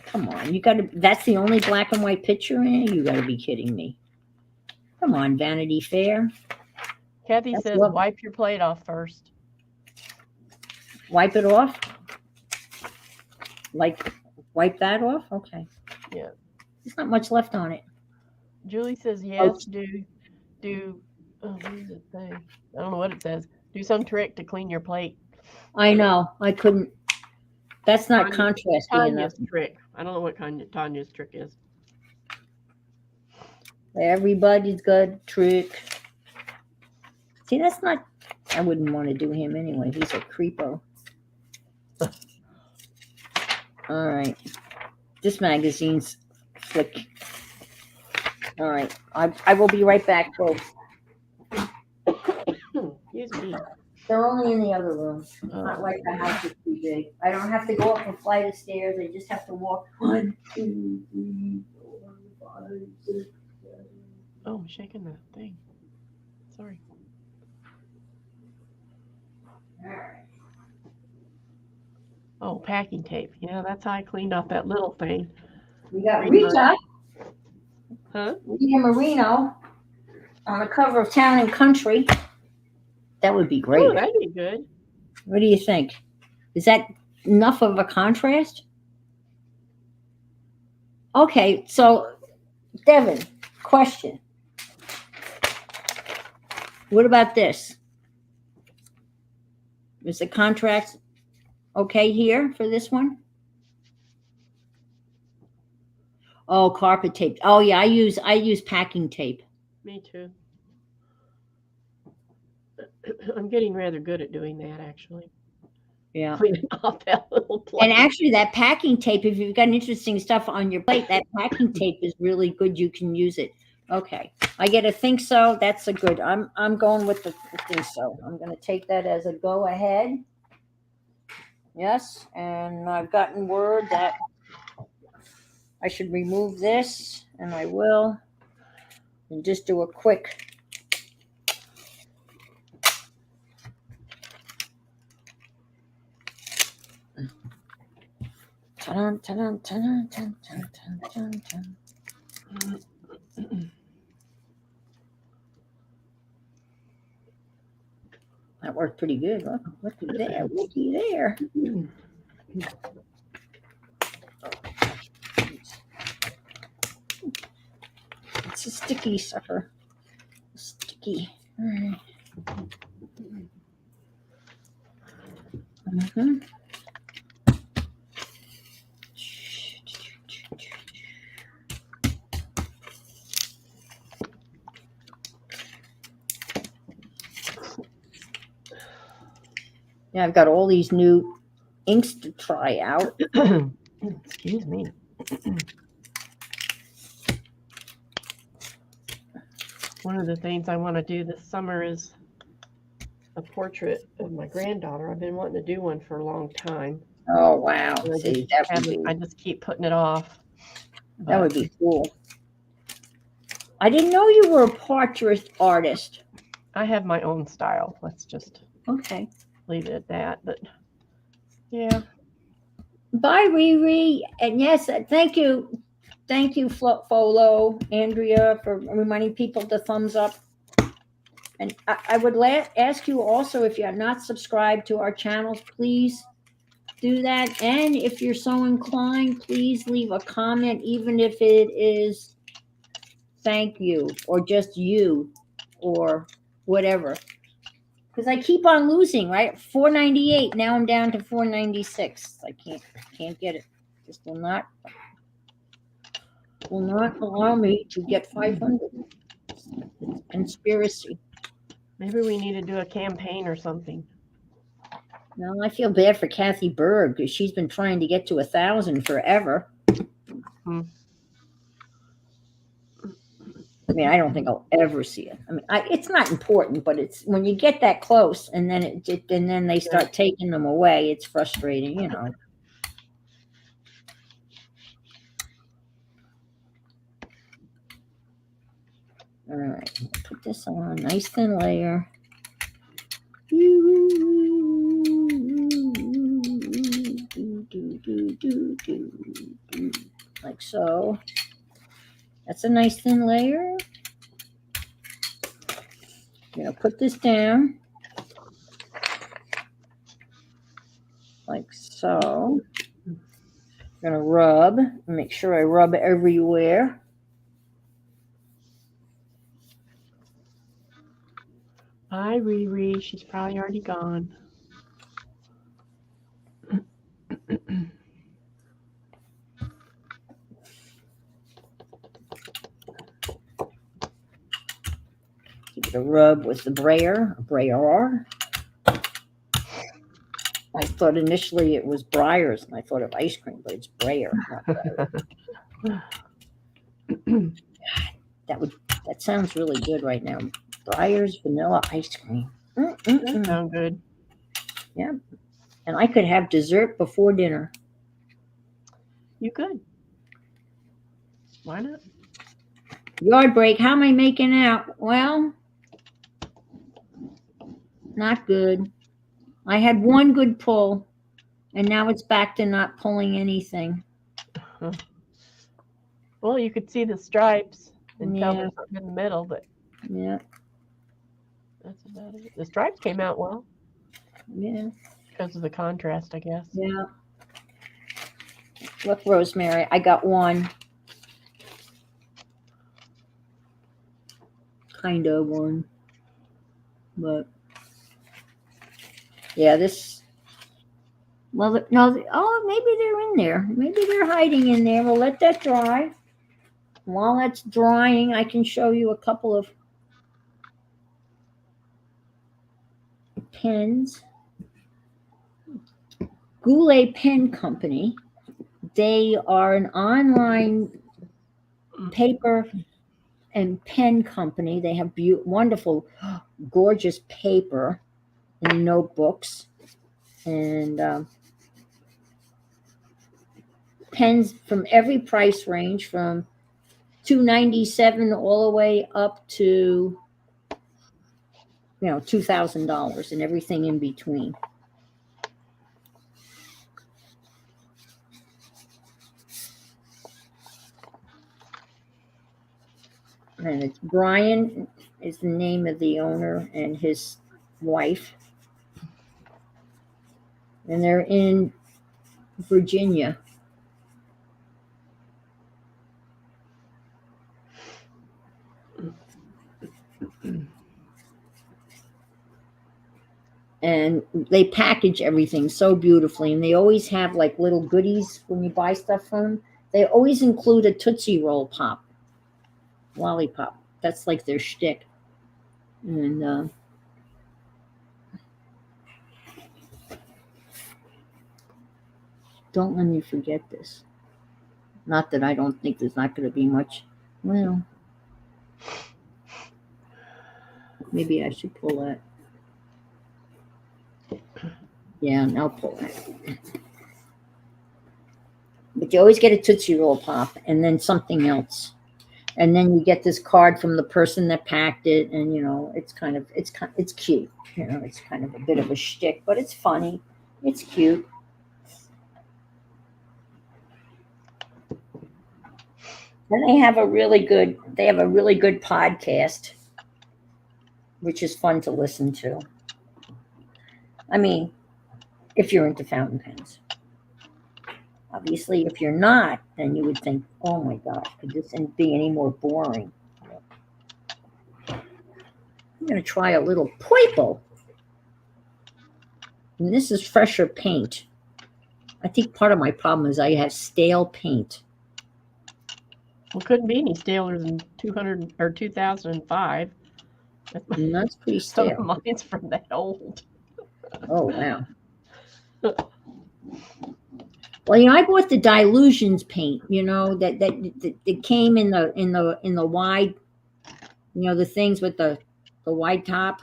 Come on. That's the only black and white picture in it? You got to be kidding me. Come on, Vanity Fair. Kathy says, wipe your plate off first. Wipe it off? Like, wipe that off? Okay. Yeah. There's not much left on it. Julie says, yes, do, what does it say? I don't know what it says. Do some trick to clean your plate. I know. I couldn't. That's not contrasty enough. Trick. I don't know what Tanya's trick is. Everybody's got a trick. See, that's not. I wouldn't want to do him anyway. He's a creepo. All right. This magazine's flick. All right. I will be right back, folks. Excuse me. They're only in the other room. It's not like the house is too big. I don't have to go up a flight of stairs. I just have to walk 1, 2, 3, 4, 5, 6, 7. Oh, I'm shaking that thing. Sorry. All right. Oh, packing tape. Yeah, that's how I cleaned off that little thing. We got Rita. Huh? Rita Marino on the cover of Town and Country. That would be great. Oh, that'd be good. What do you think? Is that enough of a contrast? Okay, so Devin, question. What about this? Is the contrast okay here for this one? Oh, carpet tape. Oh yeah, I use packing tape. Me too. I'm getting rather good at doing that, actually. Yeah. Cleaning off that little And plate. actually, that packing tape, if you've got interesting stuff on your plate, that packing tape is really good. You can use it. Okay, I get a think so. That's a good. I'm going with the think so. I'm going to take that as a go ahead. Yes, and I've gotten word that I should remove this, and I will, and just do a quick. Ta-dun, ta-dun, ta-dun, ta-dun, ta-dun, ta-dun, ta-dun. That worked pretty good. Looky there, looky there. It's a sticky sucker. Sticky. All right. Mhm. Yeah, I've got all these new inks to try out. Excuse me. One of the things I want to do this summer is a portrait of my granddaughter. I've been wanting to do one for a long time. Oh wow! And See, I just keep putting it off. that would be cool. I didn't know you were a portrait artist. I have my own style. Let's just Okay. leave it at that. But yeah. Bye, Riri. And yes, thank you, Folo, Andrea, for reminding people to thumbs up. And I would ask you also, if you're not subscribed to our channels, please do that. And if you're so inclined, please leave a comment, even if it is thank you or just you or whatever. Because I keep on losing, right? 498. Now I'm down to 496. I can't get it. This will not allow me to get 500. It's conspiracy. Maybe we need to do a campaign or something. No, I feel bad for Kathy Berg because she's been trying to get to 1,000 forever. Hmm. I mean, I don't think I'll ever see it. I mean, it's not important, but it's when you get that close and then and then they start taking them away. It's frustrating, you know. All right, put this on, nice thin layer. Like so. That's a nice thin layer. I'm gonna put this down. Like so. I'm gonna rub, make sure I rub everywhere. Bye, Riri. She's probably already gone. Give it a rub with the brayer. I thought initially it was Breyers, and I thought of ice cream, but it's Brayer, not Breyer. That sounds really good right now. Breyers vanilla ice cream. That sounds good. Yeah, and I could have dessert before dinner. You could. Why not? Yard break. How am I making out? Well, not good. I had one good pull, and now it's back to not pulling anything. Well, you could see the stripes and tell Yeah. there's something in the middle, but Yeah. that's about it. The stripes came out well. Yeah. Because of the contrast, I guess. Yeah. Look, Rosemary, I got one. Kind of one. But Yeah, this. Well, no. Oh, maybe they're in there. Maybe they're hiding in there. We'll let that dry. While that's drying, I can show you a couple of pens. Goulet Pen Company. They are an online paper and pen company. They have wonderful, gorgeous paper and notebooks and pens from every price range from $297 all the way up to $2,000 and everything in between. And it's Brian is the name of the owner and his wife. And they're in Virginia. And they package everything so beautifully. And they always have like little goodies when you buy stuff from them. They always include a Tootsie Roll pop, lollipop. That's like their shtick. And don't let me forget this. Not that I don't think there's not going to be much. Well, maybe I should pull that. Yeah, and I'll pull that. But you always get a Tootsie Roll pop and then something else. And then you get this card from the person that packed it, and it's cute. It's kind of a bit of a shtick, but it's funny. It's cute. And they have a really good podcast, which is fun to listen to. I mean, if you're into fountain pens. Obviously, if you're not, then you would think, oh my gosh, could this be any more boring? I'm going to try a little purple. And this is fresher paint. I think part of my problem is I have stale paint. Well, couldn't be any staler than 200 or 2005. And that's pretty Some stale. of mine's from that old. Oh, wow. Well, I bought the Dilutions paint, that came in the wide, the things with the wide top,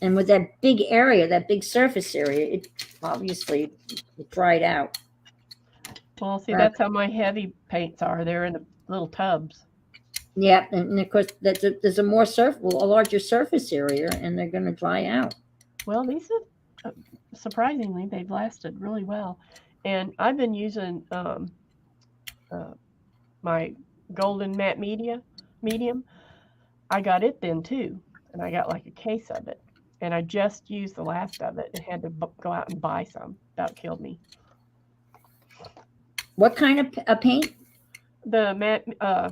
and with that big area, that big surface area, it obviously dried out. Well, see, that's how my heavy paints are. They're in the little tubs. Yeah, and of course, there's a larger surface area, and they're going to dry out. Well, these have, surprisingly, they've lasted really well. And I've been using my golden matte medium. I got it then too, and I got like a case of it. And I just used the last of it and had to go out and buy some. That killed me. What kind of paint? The matte, I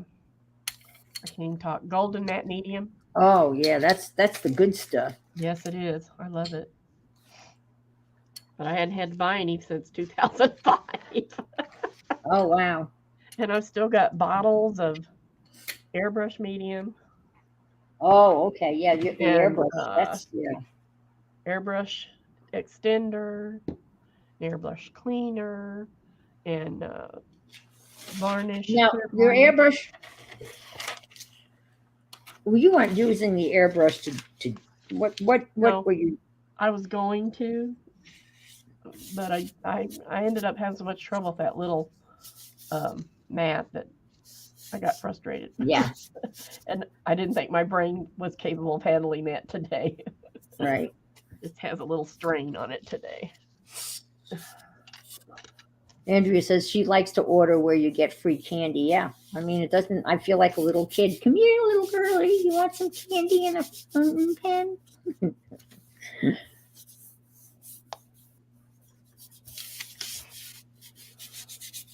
can't even talk. Golden matte medium. Oh yeah, that's the good stuff. Yes, it is. I love it. But I hadn't had to buy any since 2005. Oh, wow. And I've still got bottles of airbrush medium. Oh, okay. Yeah, the and, airbrush. That's, yeah. Airbrush extender, airbrush cleaner, and varnish. Now, your airbrush, well, you weren't using the airbrush to what were you? I was going to, but I ended up having so much trouble with that little mat that I got frustrated. Yeah. And I didn't think my brain was capable of handling that today. Right. It has a little strain on it today. Andrea says she likes to order where you get free candy. Yeah. I mean, it doesn't, I feel like a little kid. Come here, little girlie. You want some candy and a fountain pen?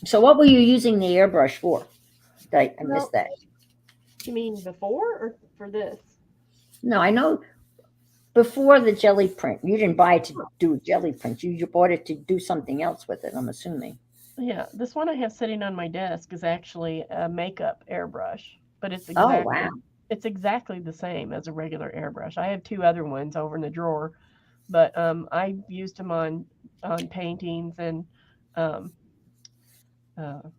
So what were you using the airbrush for? I missed that. You mean before or for this? No, I know. before the jelly print. You didn't buy it to do a jelly print. You bought it to do something else with it, I'm assuming. Yeah, this one I have sitting on my desk is actually a makeup airbrush, but Oh, wow. it's exactly the same as a regular airbrush. I have two other ones over in the drawer, but I've used them on paintings, and um, uh, I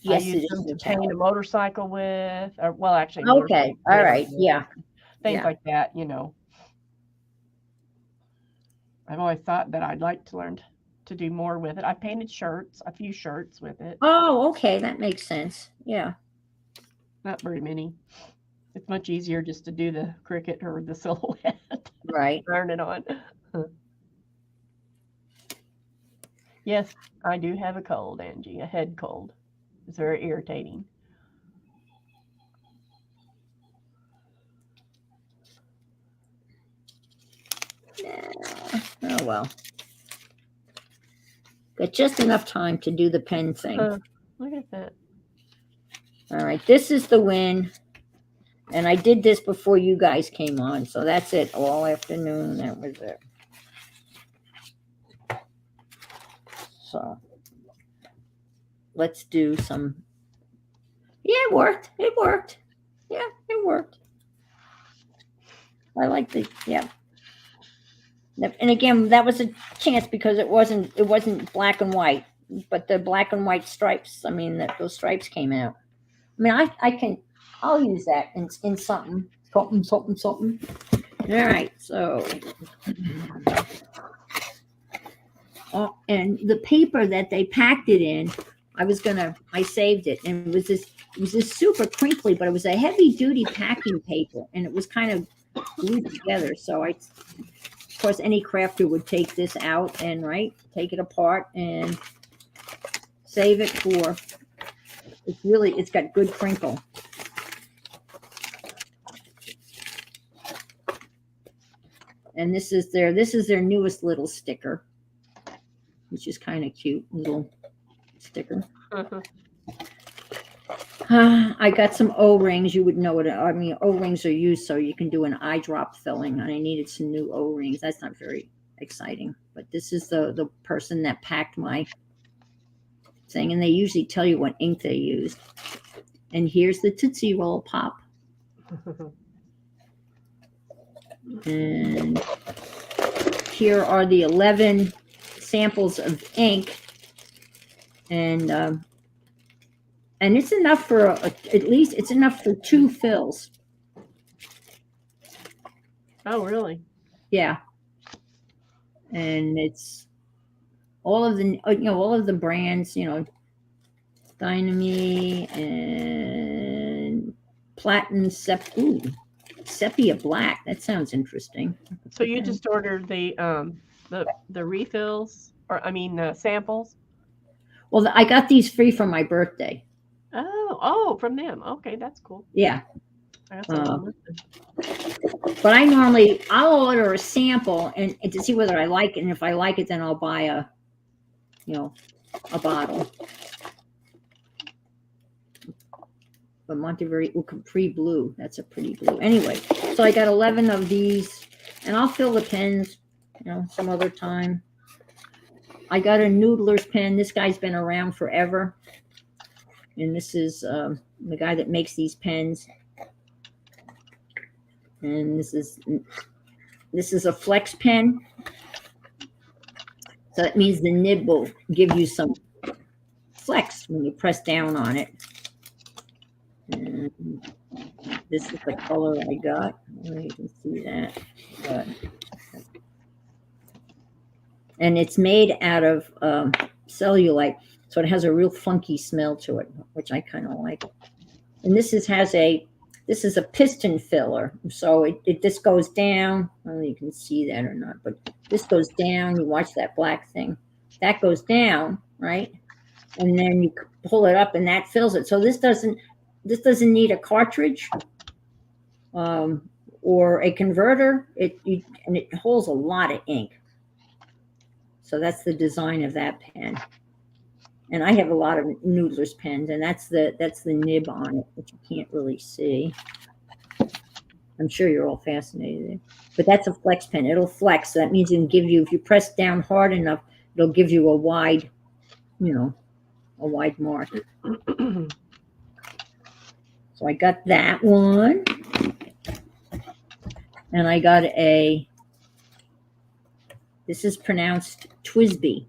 Yes, it used is them to paint a metallic. motorcycle with, or well, actually, Okay. motorcycle All rims right. with, Yeah. things Yeah. like that. I've always thought that I'd like to learn to do more with it. I painted shirts, a few shirts with it, Oh, okay. That makes sense. Yeah. not very many. It's much easier just to do the cricket or the silhouette, Right. turn it on. Yes, I do have a cold, Angie, a head cold. It's very irritating. Yeah. Oh, well. Got just enough time to do the pen thing. Look at that. All right. This is the win. And I did this before you guys came on. So that's it. All afternoon. That was it. So let's do some. Yeah, it worked. It worked. Yeah, it worked. I like the, yeah. And again, that was a chance because it wasn't black and white, but the black and white stripes. I mean, those stripes came out. I mean, I'll use that in something, something. All right, so, and the paper that they packed it in, I saved it, and it was this super crinkly, but it was a heavy duty packing paper, and it was kind of glued together. So of course, any crafter would take this out and take it apart and save it for. It's got good crinkle. And this is their newest little sticker, which is kind of cute little sticker. I got some O-rings. You would know what I mean. O-rings are used so you can do an eye drop filling, and I needed some new O-rings. That's not very exciting, but this is the person that packed my thing, and they usually tell you what ink they used. And here's the Tootsie Roll Pop. And here are the 11 samples of ink, and it's enough for at least it's enough for 2 fills. Oh, really? Yeah. And it's all of the brands, Dynamy and Platinum Sepia Black. That sounds interesting. So you just ordered the refills, or I mean samples? Well, I got these free for my birthday. Oh, from them. Okay, that's cool. Yeah. I got some But I'll order a sample and to see whether I like it, and if I like it, then I'll buy a bottle. But Monteverdi Capri Blue, that's a pretty blue. Anyway, so I got 11 of these, and I'll fill the pens, some other time. I got a Noodler's pen. This guy's been around forever, and this is the guy that makes these pens. And this is a flex pen, so that means the nib will give you some flex when you press down on it. And this is the color I got. You can see that. And it's made out of cellulite, so it has a real funky smell to it, which I kind of like. And this is a piston filler, so this goes down. I don't know if you can see that or not, but this goes down. You watch that black thing. That goes down, right? And then you pull it up, and that fills it. So this doesn't need a cartridge or a converter. And it holds a lot of ink. So that's the design of that pen. And I have a lot of Noodler's pens, and that's the nib on it, which you can't really see. I'm sure you're all fascinated. But that's a flex pen. It'll flex. So that means it'll give you, if you press down hard enough, it'll give you a wide, a wide mark. So I got that one. And I got this is pronounced Twisby.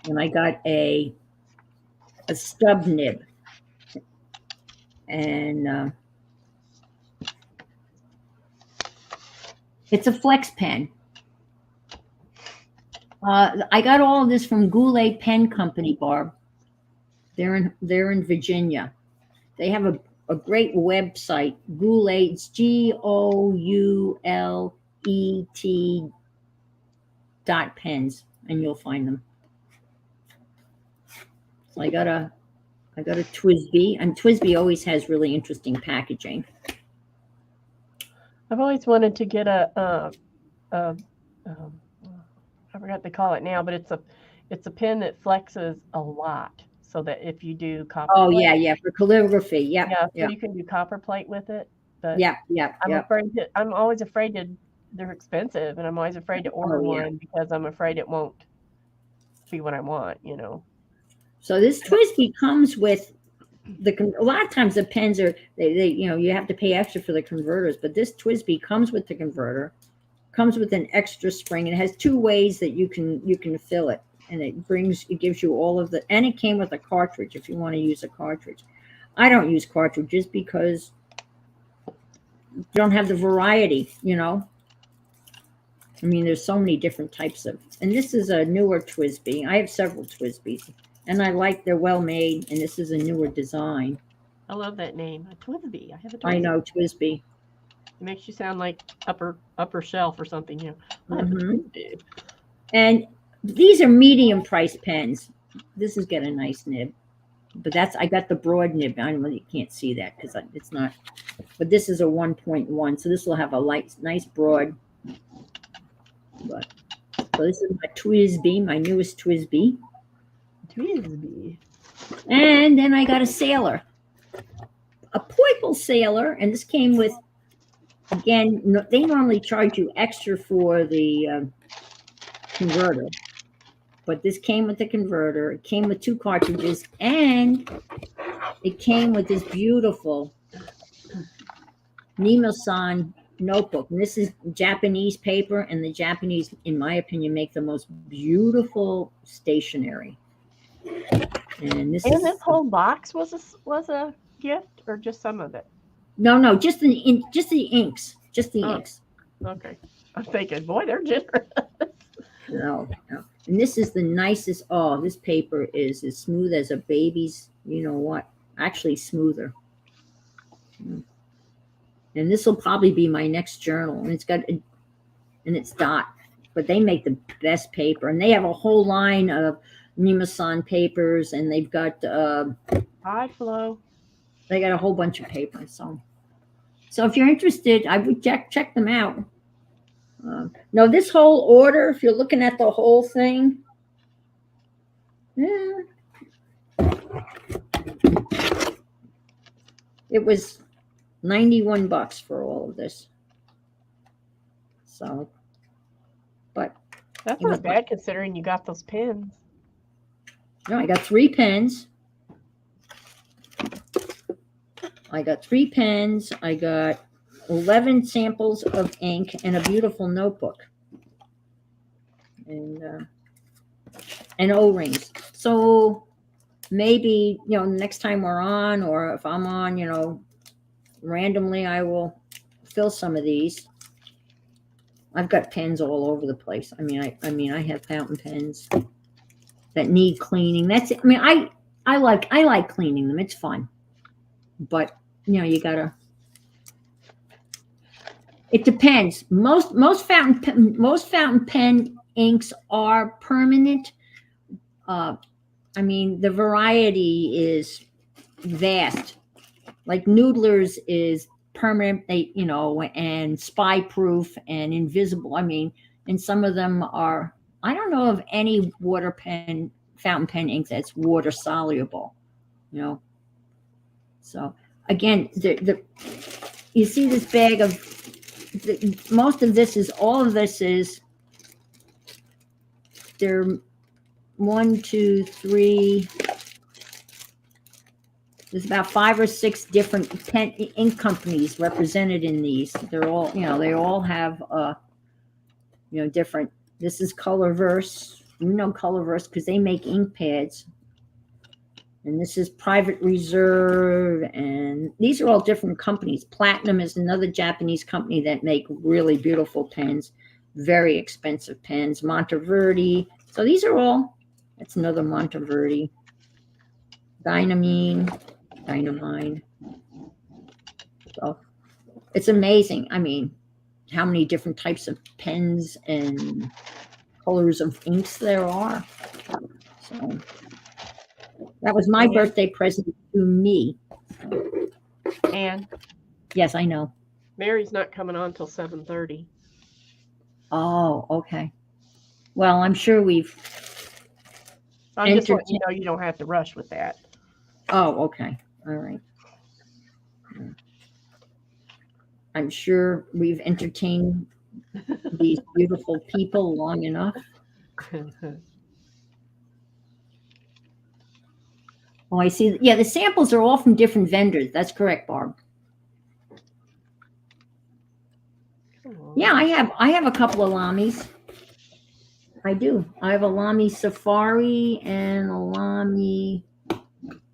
And I got a stub nib. And it's a flex pen. I got all of this from Goulet Pen Company, Barb. They're in Virginia. They have a great website, Goulet. It's GOULET.pens, and you'll find them. So I got a Twisby, and Twisby always has really interesting packaging. I've always wanted to get I forgot to call it now, but it's a pen that flexes a lot, so that if you do copper. Oh plate, yeah, for calligraphy, yeah. So you can do copper plate with it. But yeah. I'm always afraid they're expensive, and I'm always afraid to order one because I'm afraid it won't be what I want. So this Twisby comes with a lot of times the pens are they you have to pay extra for the converters, but this Twisby comes with the converter, comes with an extra spring, and it has two ways that you can fill it, and it gives you all of and it came with a cartridge if you want to use a cartridge. I don't use cartridges because you don't have the variety, I mean, there's so many different types and this is a newer Twisby. I have several Twisbys. And they're well made, and this is a newer design. I love that name, a Twisby. I have a Twisby. I know, Twisby. It makes you sound like upper shelf or something. And these are medium price pens. This has got a nice nib, but I got the broad nib. I know you can't see that because it's not. But this is a 1.1, so this will have a nice broad. So this is my Twisby, my newest Twisby. And then I got a Sailor, a Poiple Sailor, and this came with, again, they normally charge you extra for the converter, but this came with the converter. It came with two cartridges, and it came with this beautiful Nemo-san notebook. And this is Japanese paper, and the Japanese, in my opinion, make the most beautiful stationery. And this whole box was a gift, or just some of it? No, just the inks, inks. Okay, I'm thinking, boy, they're generous. No. And this is the nicest. Oh, this paper is as smooth as a baby's. You know what? Actually, smoother. And this will probably be my next journal. And it's dot, but they make the best paper, and they have a whole line of Nemo-san papers, and they've got Hi, Flo. They got a whole bunch of papers. So if you're interested, I would check them out. No, this whole order, if you're looking at the whole thing, it was $91 for all of this. So, but that's not bad considering you got those pens. No, I got 3 pens. I got 11 samples of ink and a beautiful notebook. And O-rings. So maybe, next time we're on, or if I'm on, randomly, I will fill some of these. I've got pens all over the place. I mean, I have fountain pens that need cleaning. That's it. I mean, I like cleaning them. It's fun. But you gotta. It depends. Most fountain pen inks are permanent. I mean, the variety is vast. Like Noodler's is permanent, and spy proof and invisible. I mean, and some of them are. I don't know of any fountain pen ink that's water soluble. So again, you see this bag of, most of this is, all of this is, there, 1, 2, 3, there's about 5 or 6 different pen ink companies represented in these. They're all, they all have, different. This is Colorverse. Colorverse because they make ink pads. And this is Private Reserve, and these are all different companies. Platinum is another Japanese company that make really beautiful pens, very expensive pens. Monteverdi. So these are all. That's another Monteverdi. Dynamine. So it's amazing. I mean, how many different types of pens and colors of inks there are. So that was my birthday present to me. And yes, I know. Mary's not coming on till 7:30. Oh, okay. Well, I'm sure we've. I'm just letting you know you don't have to rush with that. Oh, okay. All right. I'm sure we've entertained these beautiful people long enough. Oh, I see. Yeah, the samples are all from different vendors. That's correct, Barb. Yeah, I have a couple of Lamis. I do. I have a Lamy Safari and a Lamy,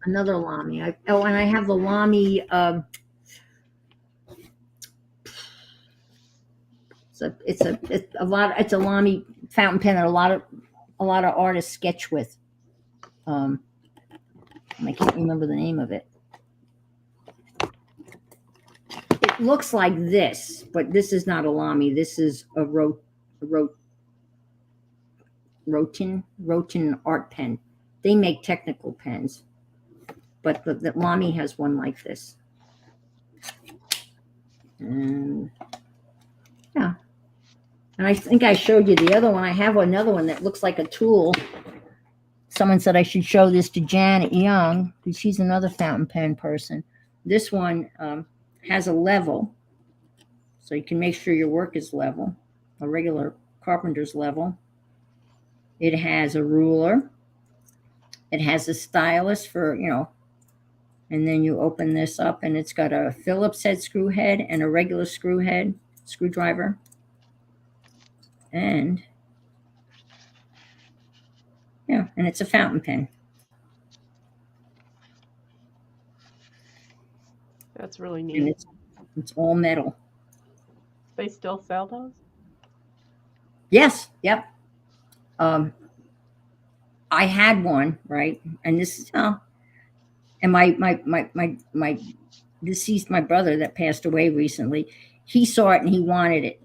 another Lamy. And I have the Lamy. It's a Lamy fountain pen that a lot of artists sketch with. I can't remember the name of it. It looks like this, but this is not a Lamy. This is a Rotin art pen. They make technical pens, but the Lamy has one like this. And yeah, and I think I showed you the other one. I have another one that looks like a tool. Someone said I should show this to Janet Young because she's another fountain pen person. This one has a level, so you can make sure your work is level, a regular carpenter's level. It has a ruler. It has a stylus for, and then you open this up and it's got a Phillips head screw head and a regular screwdriver. And yeah, and it's a fountain pen. That's really neat. And it's all metal. They still sell those? Yes. Yep. I had one, right? And this is and my deceased, my brother that passed away recently, he saw it and he wanted it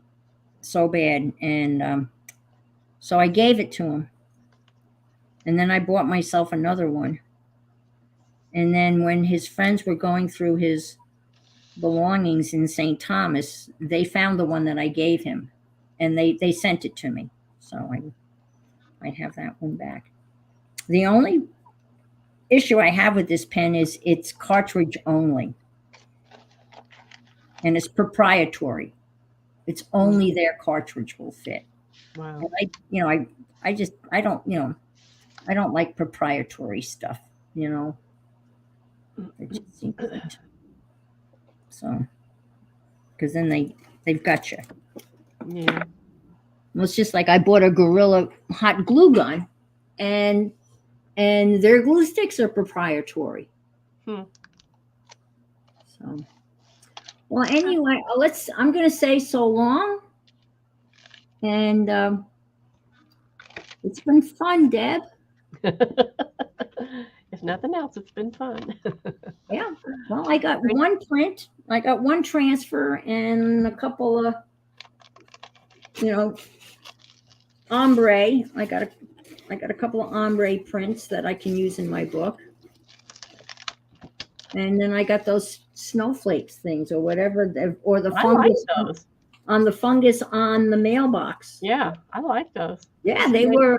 so bad. And so I gave it to him. And then I bought myself another one. And then when his friends were going through his belongings in St. Thomas, they found the one that I gave him and they sent it to me. So I might have that one back. The only issue I have with this pen is it's cartridge only. And it's proprietary. It's only their cartridge will fit. Wow. And I don't like proprietary stuff, It just seems good. So, because then they've got you. Yeah. Well, it's just like I bought a Gorilla hot glue gun, and their glue sticks are proprietary. So, well, anyway, I'm going to say so long, and it's been fun, Deb. If nothing else, it's been fun. Yeah. Well, I got one print, I got one transfer, and a couple of, ombre. I got a couple of ombre prints that I can use in my book. And then I got those snowflakes things or whatever, or the fungus on the fungus on the mailbox. Yeah, I like those. Yeah, they were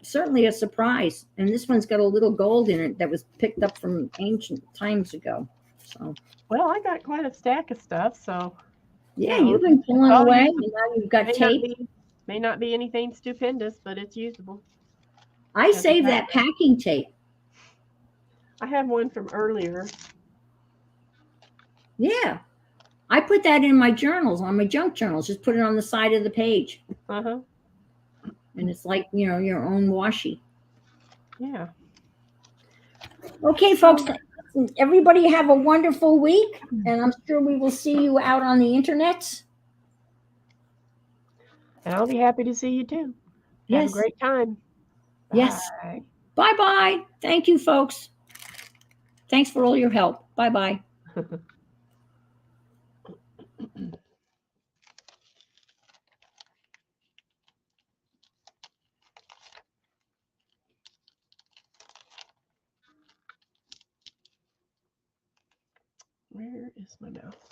certainly a surprise. And this one's got a little gold in it that was picked up from ancient times ago. So Well, I got quite a stack of stuff, so yeah, know, you've been pulling I'll away, use and it. now you've got May not tape. be may not be anything stupendous, but it's usable. I As a save that backup. packing tape. I have one from earlier. Yeah. I put that in my journals, on my junk journals. Just put it on the side of the page. Uh-huh. And it's like, your own washi. Yeah. Okay, folks, everybody have a wonderful week. And I'm sure we will see you out on the internet. And I'll be happy to see you too. Have a Yes. great time. Yes. Bye. Bye-bye. Thank you, folks. Thanks for all your help. Bye-bye. Where is my mouse?